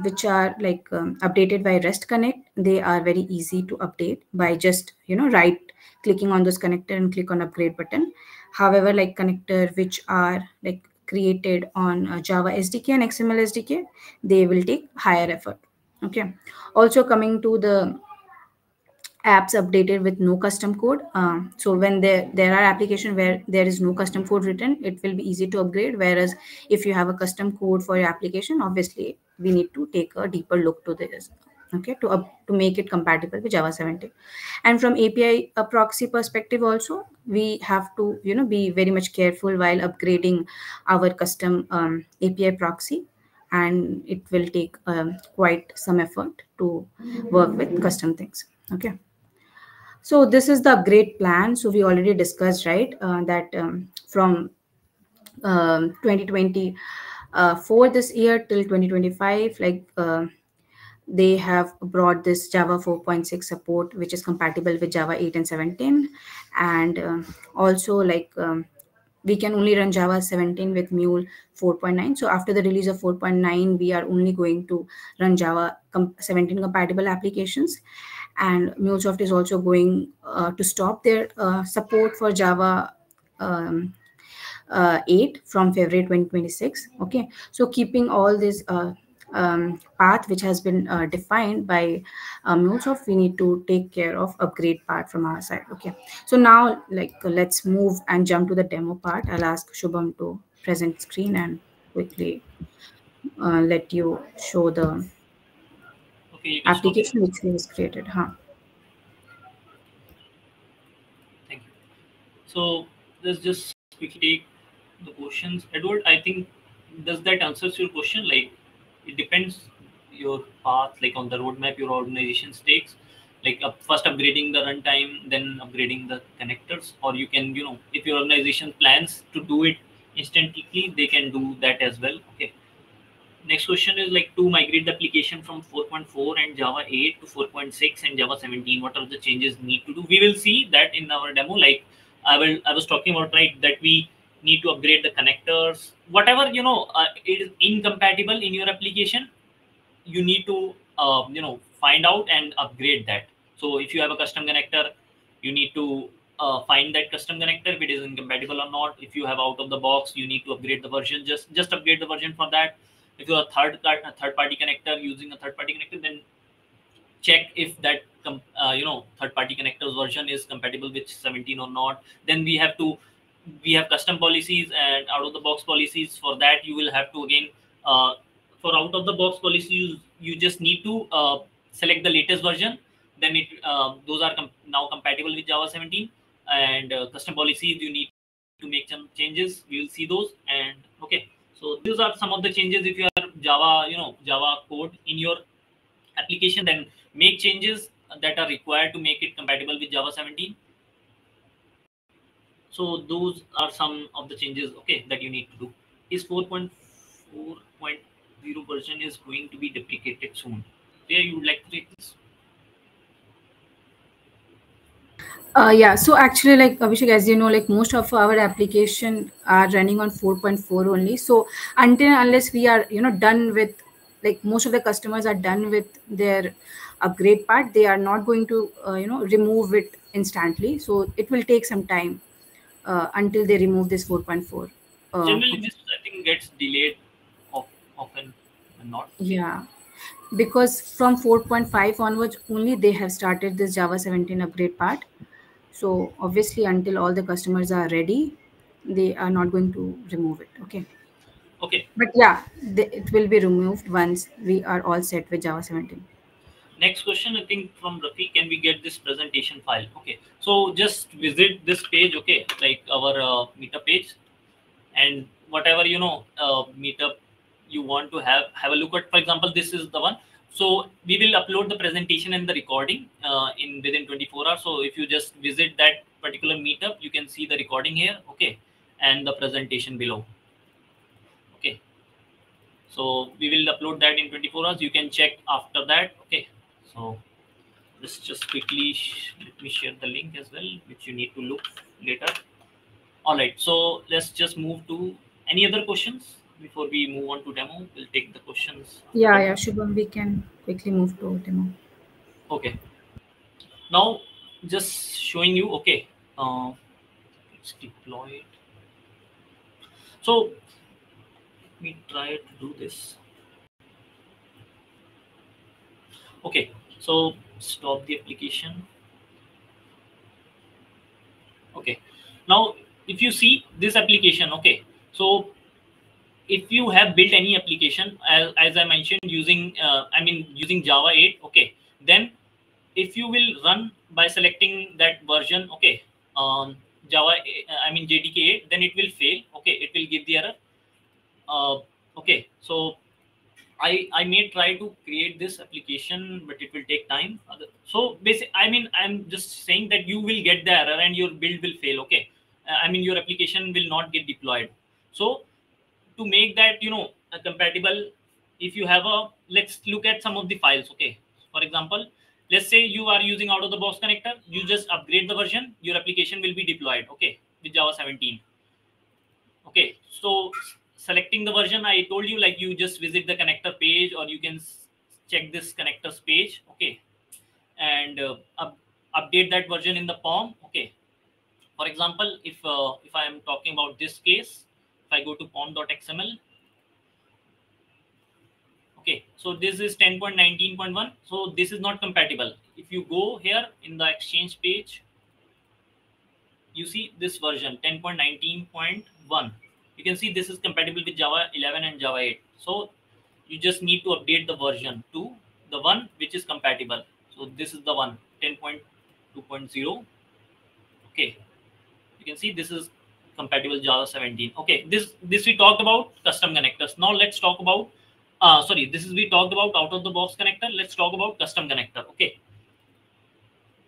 which are like updated by REST Connect, they are very easy to update by just, you know, right clicking on this connector and click on upgrade button. However, like connector which are like created on Java SDK and XML SDK, they will take higher effort. Okay, also coming to the apps updated with no custom code. So when there are application where there is no custom code written, it will be easy to upgrade. Whereas if you have a custom code for your application, obviously we need to take a deeper look to this. Okay, to make it compatible with Java 17. And from API proxy perspective also, we have to, you know, be very much careful while upgrading our custom API proxy, and it will take quite some effort to work with custom things. Okay, so this is the upgrade plan. So we already discussed, right, that from 2020 For this year till 2025, like they have brought this Java 4.6 support, which is compatible with Java 8 and 17, and also like we can only run Java 17 with Mule 4.9. So after the release of 4.9, we are only going to run Java 17 compatible applications. And MuleSoft is also going to stop their support for Java 8 from February 2026. Okay, so keeping all this path which has been defined by MuleSoft, we need to take care of upgrade part from our side. Okay, so now like let's move and jump to the demo part. I'll ask Shubham to present screen and quickly let you show the Okay, you can stop here. application which we has created. Huh? Thank you. So let's just quickly take the questions. Edward, I think, does that answers your question? Like, it depends your path, like on the roadmap your organization takes, like first upgrading the runtime, then upgrading the connectors, or you can, if your organization plans to do it instantly, they can do that as well. Okay. Next question is like to migrate the application from 4.4 and Java 8 to 4.6 and Java 17. What are the changes need to do? We will see that in our demo. Like I was talking about, right, that we need to upgrade the connectors. Whatever it is incompatible in your application, you need to find out and upgrade that. So if you have a custom connector, you need to find that custom connector if it is incompatible or not. If you have out of the box, you need to upgrade the version. Just upgrade the version for that. If you're a third party connector, using a third party connector, then check if that third party connectors version is compatible with 17 or not. Then we have custom policies and out of the box policies. For that, you will have to again for out of the box policies, you just need to select the latest version. Then those are now compatible with Java 17. And custom policies, you need to make some changes. We will see those. And okay, so these are some of the changes. If you have Java code in your application, then make changes that are required to make it compatible with Java 17. So those are some of the changes, okay, that you need to do. Is 4.4.0 version is going to be deprecated soon. There, you would like to take this? Yeah, so actually, like Abhishek, as you know, like most of our application are running on 4.4 only. So until unless we are, done with, like most of the customers are done with their upgrade part, they are not going to, remove it instantly. So it will take some time until they remove this 4.4. Generally, Okay. this I think gets delayed often and not. Yeah, because from 4.5 onwards only they have started this Java 17 upgrade part. So obviously, until all the customers are ready, they are not going to remove it. Okay. Okay. But yeah, it will be removed once we are all set with Java 17. Next question, I think from Rafi, can we get this presentation file? Okay. So just visit this page, okay, like our meetup page, and whatever meetup you want to have a look at. For example, this is the one. So we will upload the presentation and the recording in within 24 hours. So if you just visit that particular meetup, you can see the recording here, okay, and the presentation below. Okay, so we will upload that in 24 hours. You can check after that. Okay, so let's just quickly let me share the link as well, which you need to look later. All right, so let's just move to any other questions before we move on to demo. We'll take the questions. Yeah, Shubham, we can quickly move to demo. Okay. Now, just showing you. Okay, let's deploy it. So let me try to do this. Okay, so stop the application. Okay, now if you see this application, okay, so if you have built any application, as I mentioned, using using Java 8, okay, then if you will run by selecting that version, okay, Java, JDK 8, then it will fail. Okay, it will give the error. Okay, so I may try to create this application, but it will take time. So basically, I'm just saying that you will get the error and your build will fail. Okay, your application will not get deployed. So to make that compatible, if you have a, let's look at some of the files. Okay, for example, let's say you are using out of the box connector, you just upgrade the version, your application will be deployed, okay, with Java 17. Okay, so selecting the version, I told you, like you just visit the connector page, or you can check this connectors page, okay, and update that version in the POM. Okay, for example, if I am talking about this case, if I go to pom.xml, okay, so this is 10.19.1, so this is not compatible. If you go here in the exchange page, you see this version 10.19.1, you can see this is compatible with Java 11 and Java 8. So you just need to update the version to the one which is compatible. So this is the one, 10.2.0. okay, you can see this is compatible Java 17. Okay, this we talked about custom connectors. Now let's talk about sorry, this is we talked about out of the box connector. Let's talk about custom connector. Okay,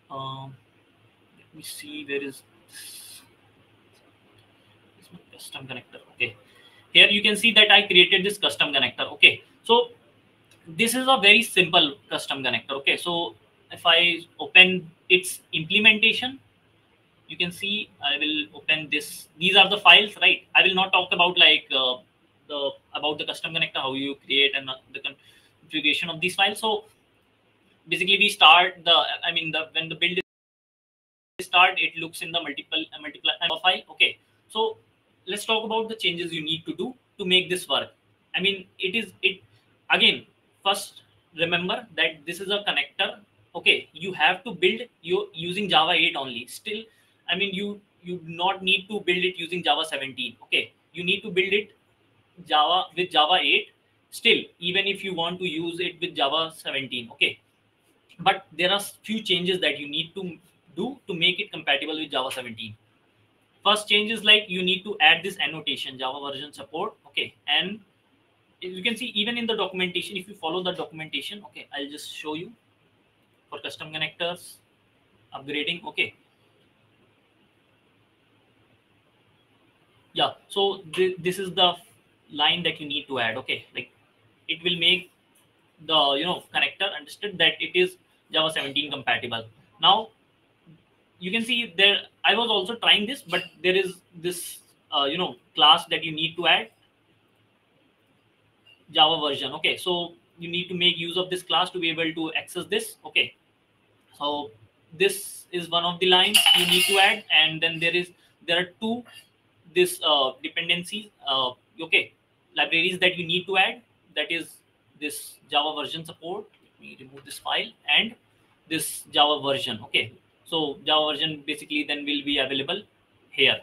let me see, where is this? This is custom connector. Okay, here you can see that I created this custom connector. Okay, so this is a very simple custom connector. Okay, so if I open its implementation, you can see I will open this. These are the files, right? I will not talk about like about the custom connector, how you create and the configuration of these files. So basically, we start the, I mean, when the build start, it looks in the multiply file. Okay, so let's talk about the changes you need to do to make this work. I mean, it again, first remember that this is a connector. Okay, you have to build your using Java 8 only. Still, I mean, you do not need to build it using Java 17. Okay, you need to build it Java with Java 8 still, even if you want to use it with Java 17. Okay, but there are few changes that you need to do to make it compatible with Java 17. First change is like you need to add this annotation, Java version support. Okay, and you can see even in the documentation, if you follow the documentation, okay, I'll just show you for custom connectors upgrading. Okay, yeah, so this is the line that you need to add. Okay, like it will make the connector understood that it is Java 17 compatible. Now you can see there, I was also trying this, but there is this class that you need to add, Java version. Okay, so you need to make use of this class to be able to access this. Okay, so this is one of the lines you need to add, and then there are two this dependencies, okay, libraries that you need to add. That is this Java version support. Let me remove this file, and this Java version. Okay, so Java version basically then will be available here.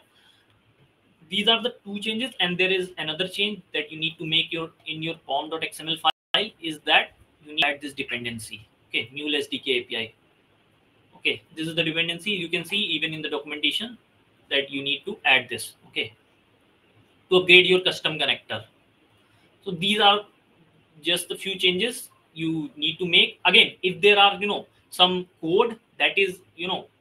These are the two changes, and there is another change that you need to make in your pom.xml file, is that you need to add this dependency. Okay, Mule SDK API. Okay, this is the dependency. You can see even in the documentation that you need to add this. Okay, to upgrade your custom connector. So these are just the few changes you need to make. Again, if there are some code that is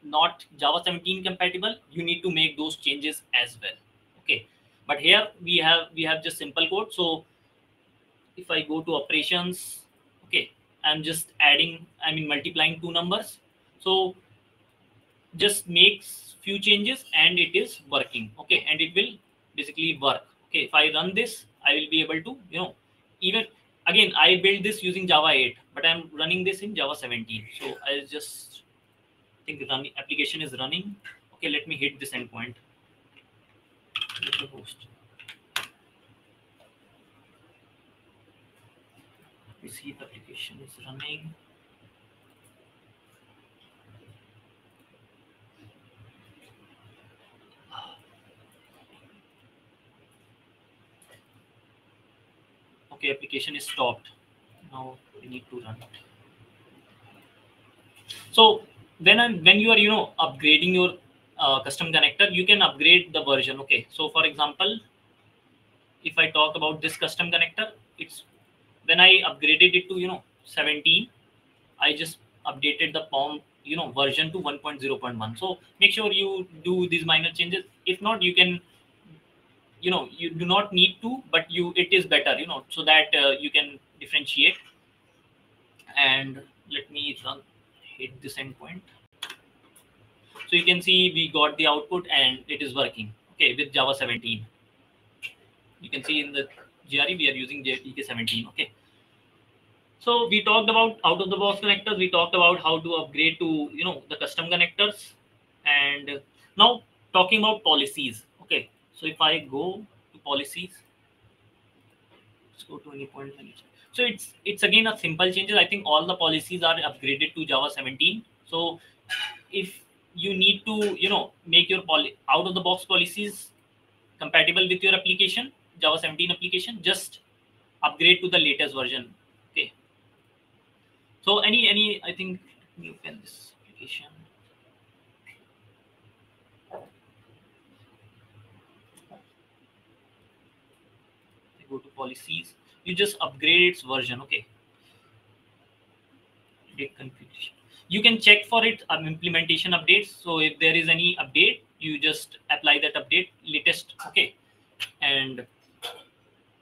not Java 17 compatible, you need to make those changes as well. Okay, but here we have just simple code. So if I go to operations, okay, I'm just adding, I mean multiplying two numbers. So just makes few changes and it is working. Okay, and it will basically work. Okay, if I run this, I will be able to even again, I built this using Java 8, but I'm running this in Java 17. So I'll just think the application is running. Okay, let me hit this endpoint. Let me host. We see the application is running. Okay, application is stopped. Now we need to run it. So when you are upgrading your custom connector, you can upgrade the version. Okay, so for example, if I talk about this custom connector, it's when I upgraded it to 17, I just updated the POM version to 1.0.1. So make sure you do these minor changes. If not, you can you do not need to, but it is better, so that you can differentiate. And let me hit this endpoint. So you can see we got the output and it is working, okay, with Java 17. You can see in the GRE we are using JDK 17. Okay, so we talked about out of the box connectors. We talked about how to upgrade to the custom connectors, and now talking about policies. Okay, so if I go to policies, let's go to any point manager. So it's again a simple changes. I think all the policies are upgraded to Java 17. So if you need to make your out of the box policies compatible with your application, Java 17 application, just upgrade to the latest version. Okay, so any I think, let me open this application. I go to policies, you just upgrade its version. Okay, update configuration, you can check for it implementation updates. So if there is any update, you just apply that update latest. Okay, and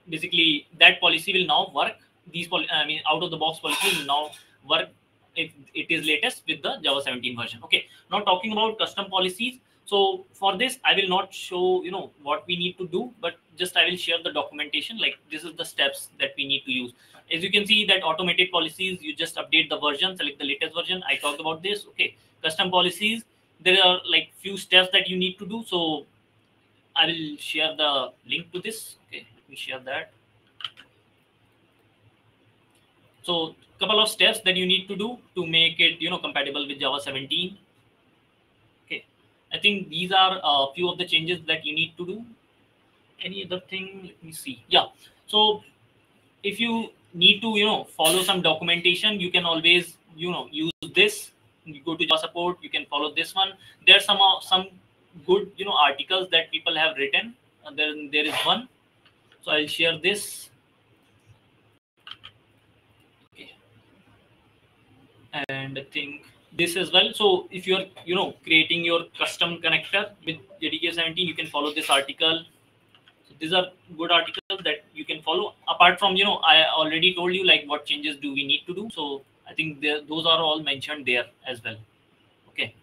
basically that policy will now work. I mean, out of the box policy will now work if it is latest with the Java 17 version. Okay, now talking about custom policies. So for this I will not show what we need to do, but just I will share the documentation, like this is the steps that we need to use. As you can see that automated policies, you just update the version, select the latest version. I talked about this. Okay, custom policies, there are like few steps that you need to do. So I will share the link to this. Okay, let me share that. So couple of steps that you need to do to make it compatible with Java 17. Okay, I think these are a few of the changes that you need to do. Any other thing? Let me see. Yeah. So if you need to follow some documentation, you can always use this. You go to Java support, you can follow this one. There's some good articles that people have written, and then there is one. So I'll share this. Okay, and I think this as well. So if you're creating your custom connector with JDK 17, you can follow this article. So these are good articles that you can follow. Apart from I already told you like what changes do we need to do. So I think those are all mentioned there as well. Okay,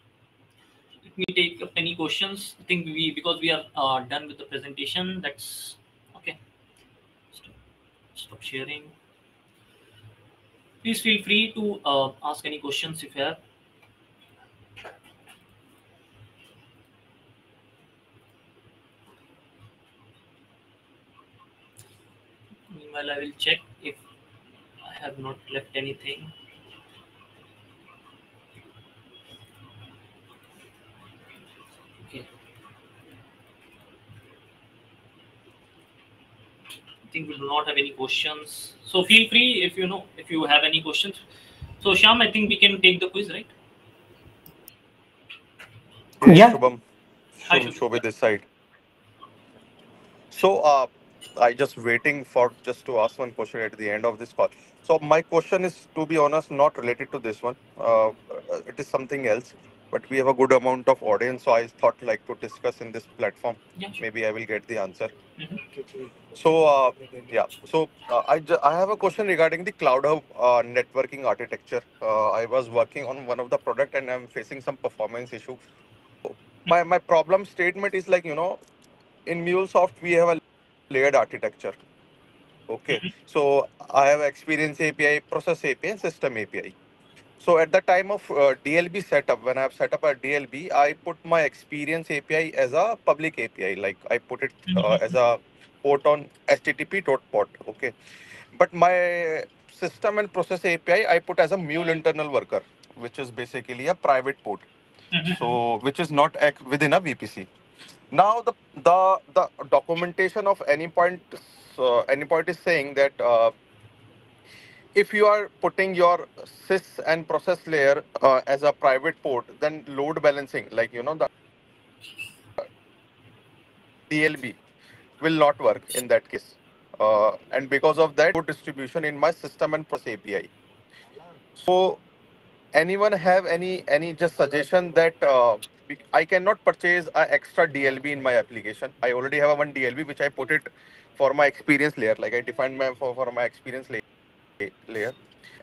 let me take up any questions. I think because we are done with the presentation. That's okay. Stop sharing. Please feel free to ask any questions if you have. Meanwhile, I will check if I have not left anything. Okay. I think we do not have any questions. So feel free if if you have any questions. So Shyam, I think we can take the quiz, right? Hey, Yeah. Shubham. Hi, Shubham. Shobit this side. So, I just waiting for just to ask one question at the end of this call. So, my question is, to be honest, not related to this one. It is something else. But we have a good amount of audience, so I thought like to discuss in this platform. Yeah, sure. Maybe I will get the answer. Mhm. So, yeah. So, I have a question regarding the Cloud Hub networking architecture. I was working on one of the product and I'm facing some performance issue. My problem statement is like in MuleSoft, we have a layered architecture. Okay. So I have experience API, process API, and system API. So at the time of DLB setup, when I have set up a DLB, I put my experience API as a public API. Like I put it as a port on HTTP dot port. Okay. But my system and process API, I put as a Mule internal worker, which is basically a private port. So which is not within a VPC. Now the documentation of any point is saying that if you are putting your sys and process layer as a private port, then load balancing, like the DLB, will not work in that case. And because of that, good distribution in my system and process API. So anyone have any just suggestion that I cannot purchase an extra DLB in my application. I already have a one DLB which I put it for my experience layer. Like I defined for my experience layer.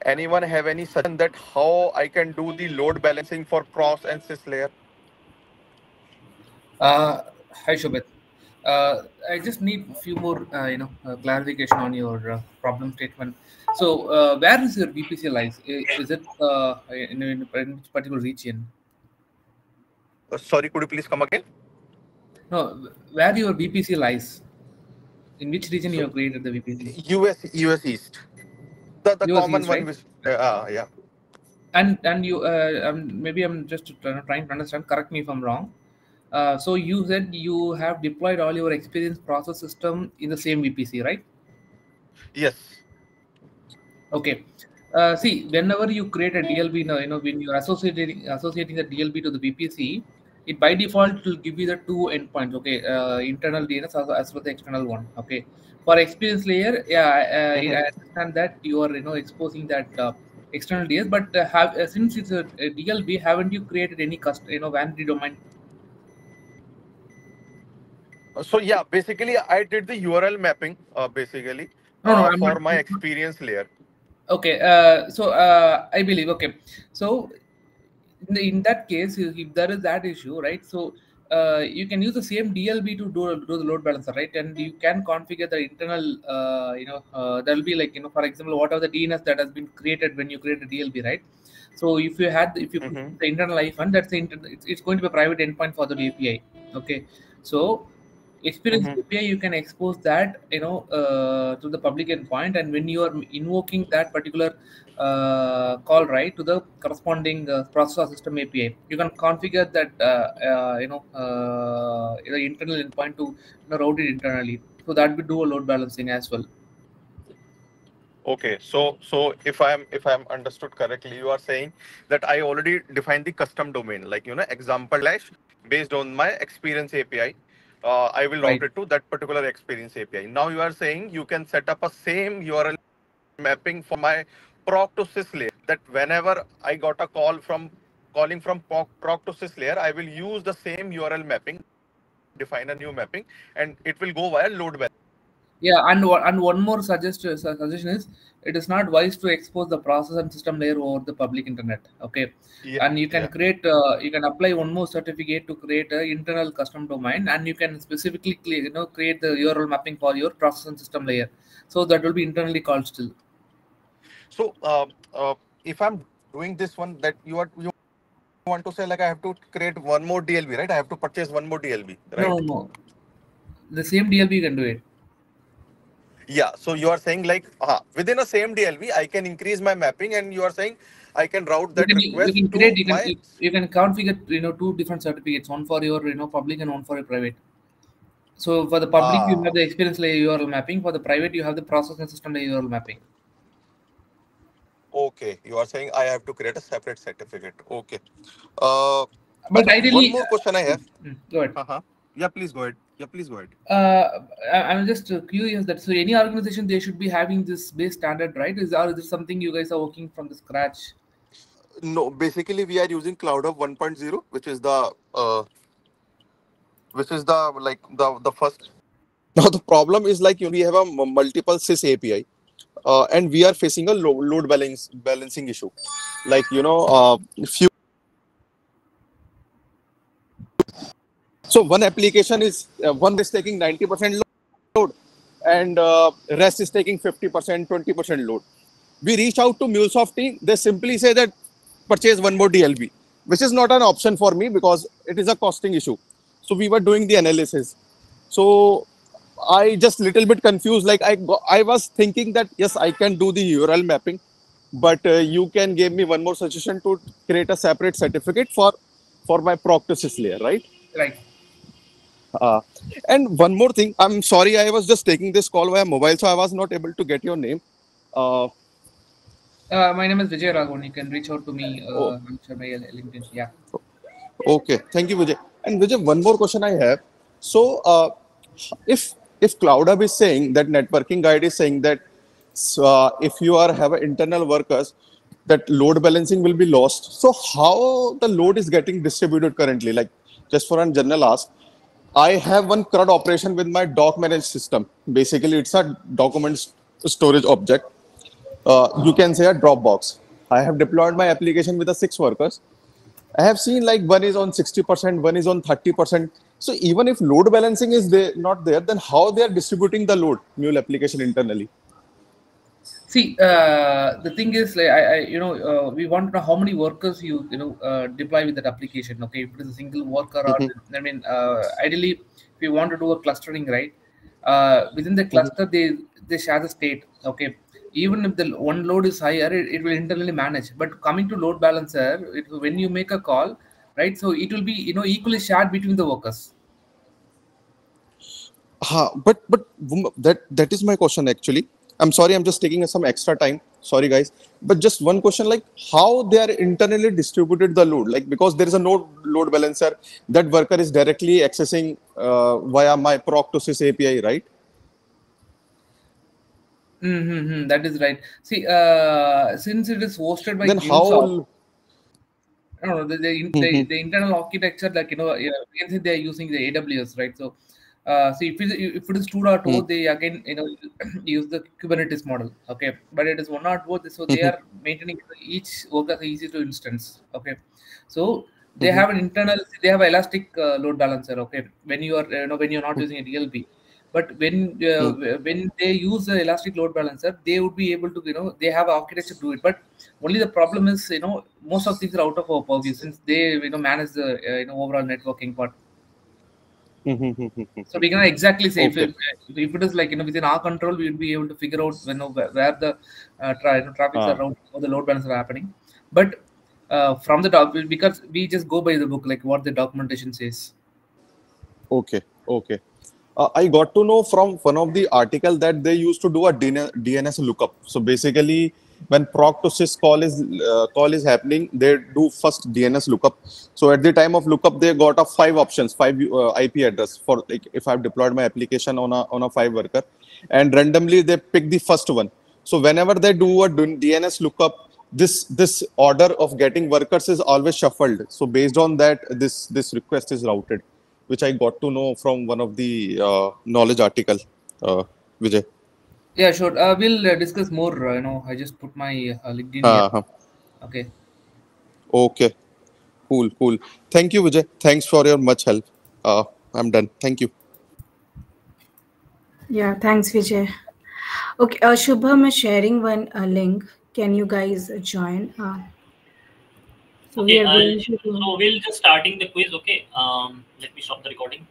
Anyone have any suggestion that how I can do the load balancing for cross and sys layer? Uh, Hi, Shobit. I just need a few more, clarification on your problem statement. So, where is your VPC lies? Is it in which particular region? Sorry, could you please come again? No, where your VPC lies? In which region you So have created the VPC? US East, the US common East, one right? which yeah. And you, maybe I'm just trying to understand. Correct me if I'm wrong. So you said you have deployed all your experience process system in the same VPC, right? Yes. Okay. See, whenever you create a DLB, when you're associating the DLB to the VPC, it by default will give you the two endpoints. Okay, internal DNS as well as the external one. Okay. For experience layer, yeah, I Hmm. understand that you are exposing that external DNS, but have since it's a DLB, haven't you created any vanity domain? So yeah, basically I did the URL mapping basically No, no, I'm not. for my experience layer. Okay, so I believe, okay, so in that case, if there is that issue, right? So you can use the same DLB to do the load balancer, right? And you can configure the internal, there will be like for example, whatever the DNS that has been created when you create a DLB, right? So if you put Hmm. the internal IFN, that's it's going to be a private endpoint for the API. Okay, so experience Hmm. API, you can expose that to the public endpoint, and when you are invoking that particular call, right, to the corresponding process system API, you can configure that the internal endpoint to route it internally, so that will do a load balancing as well. Okay, so if I'm understood correctly, you are saying that I already defined the custom domain, like example slash based on my experience API. I will route Right. it to that particular experience API. Now you are saying you can set up a same URL mapping for my proc to sys layer. That whenever I got a calling from proc to sys layer, I will use the same URL mapping, define a new mapping, and it will go via load balance. Yeah, and one more suggestion is, it is not wise to expose the process and system layer over the public internet. Okay, Yeah, and yeah. you can apply one more certificate to create an internal custom domain, and you can specifically create the URL mapping for your process and system layer, so that will be internally called still. So if I'm doing this one, that you want to say like I have to create one more DLB, right? I have to purchase one more DLB, No, right? no, no. The same DLP you can do it. Yeah. So you are saying like within a same DLB, I can increase my mapping, and you are saying I can route that You request can to create my you can configure two different certificates, one for your public and one for your private. So for the public, you have ah. the experience layer URL mapping. For the private, you have the process and system layer URL mapping. Okay, you are saying I have to create a separate certificate. Okay. Uh, But one ideally, more question I have. go ahead. Uh-huh. Yeah, please go ahead. Yeah, please go ahead. I'm just curious that so any organization, they should be having this base standard, right? Is this something you guys are working from the scratch? No, basically we are using Cloud Hub 1.0, which is the like the first. Now the problem is like we have a multiple sys API, and we are facing a load balancing issue. Like few. So one application is one is taking 90% load, and rest is taking 50%, 20% load. We reach out to MuleSoft team. They simply say that purchase one more DLB, which is not an option for me because it is a costing issue. So we were doing the analysis. So I just little bit confused. Like I was thinking that yes, I can do the URL mapping, but you can give me one more suggestion to create a separate certificate for my process layer, right? Right. Uh, and one more thing, I'm sorry, I was just taking this call via mobile, so I was not able to get your name. Uh, My name is Vijay Raghavan. You can reach out to me oh, on my LinkedIn. Yeah. okay, thank you, Vijay. And Vijay, one more question I have. So, if Cloud Hub is saying that networking guide is saying that if you are have internal workers that load balancing will be lost. So how the load is getting distributed currently? Like just for a general ask, I have one CRUD operation with my doc managed system. Basically, it's a document storage object. You can say a Dropbox. I have deployed my application with the 6 workers. I have seen like one is on 60%, one is on 30%. So even if load balancing is there, not there, then how they are distributing the load Mule application internally? See, the thing is, like, we want to know how many workers deploy with that application. Okay, if it is a single worker, or Mhm, I mean, ideally, if you want to do a clustering, right? Within the mhm. cluster, they share the state. Okay, even if the one load is higher, it will internally manage. But coming to load balancer, when you make a call, right? So it will be equally shared between the workers. But that is my question actually. I'm sorry, I'm just taking some extra time. Sorry, guys. But just one question, like how they are internally distributed the load, like because there is a node load balancer that worker is directly accessing via my proc2sys API, right? Mm-hmm, that is right. See, since it is hosted by Then MuleSoft. how? No, the internal architecture, like we can say they are using the AWS, right? So, see, if it is 2.0, they again use the Kubernetes model, okay? But it is 1.0, so they are maintaining each worker easy to instance, okay? So they have an internal, they have elastic load balancer, okay? When you are when you're not using a DLB, but when they use the elastic load balancer, they would be able to they have architecture to do it. But only the problem is most of things are out of our purview since they manage the overall networking part. So we cannot exactly say Okay. if it is like within our control, we will be able to figure out where the traffics are Ah, routing or the load balance are happening. But from the because we just go by the book, like what the documentation says. okay. Okay. I got to know from one of the article that they used to do a DNS lookup. So basically, when proc to sys call is happening, they do first DNS lookup. So at the time of lookup, they got a 5 options, 5 IP address for like if I've deployed my application on a 5 worker, and randomly they pick the first one. So whenever they do a DNS lookup, this order of getting workers is always shuffled. So based on that, this request is routed, which I got to know from one of the knowledge article, Vijay. Yeah, sure. We'll discuss more. I just put my LinkedIn here. Uh, Okay. okay, cool, cool. Thank you, Vijay. Thanks for your much help. I'm done. Thank you. Yeah, thanks, Vijay. Okay, Shubham is sharing one link. Can you guys join? So we Okay, are going to so we'll just starting the quiz. Okay, let me stop the recording.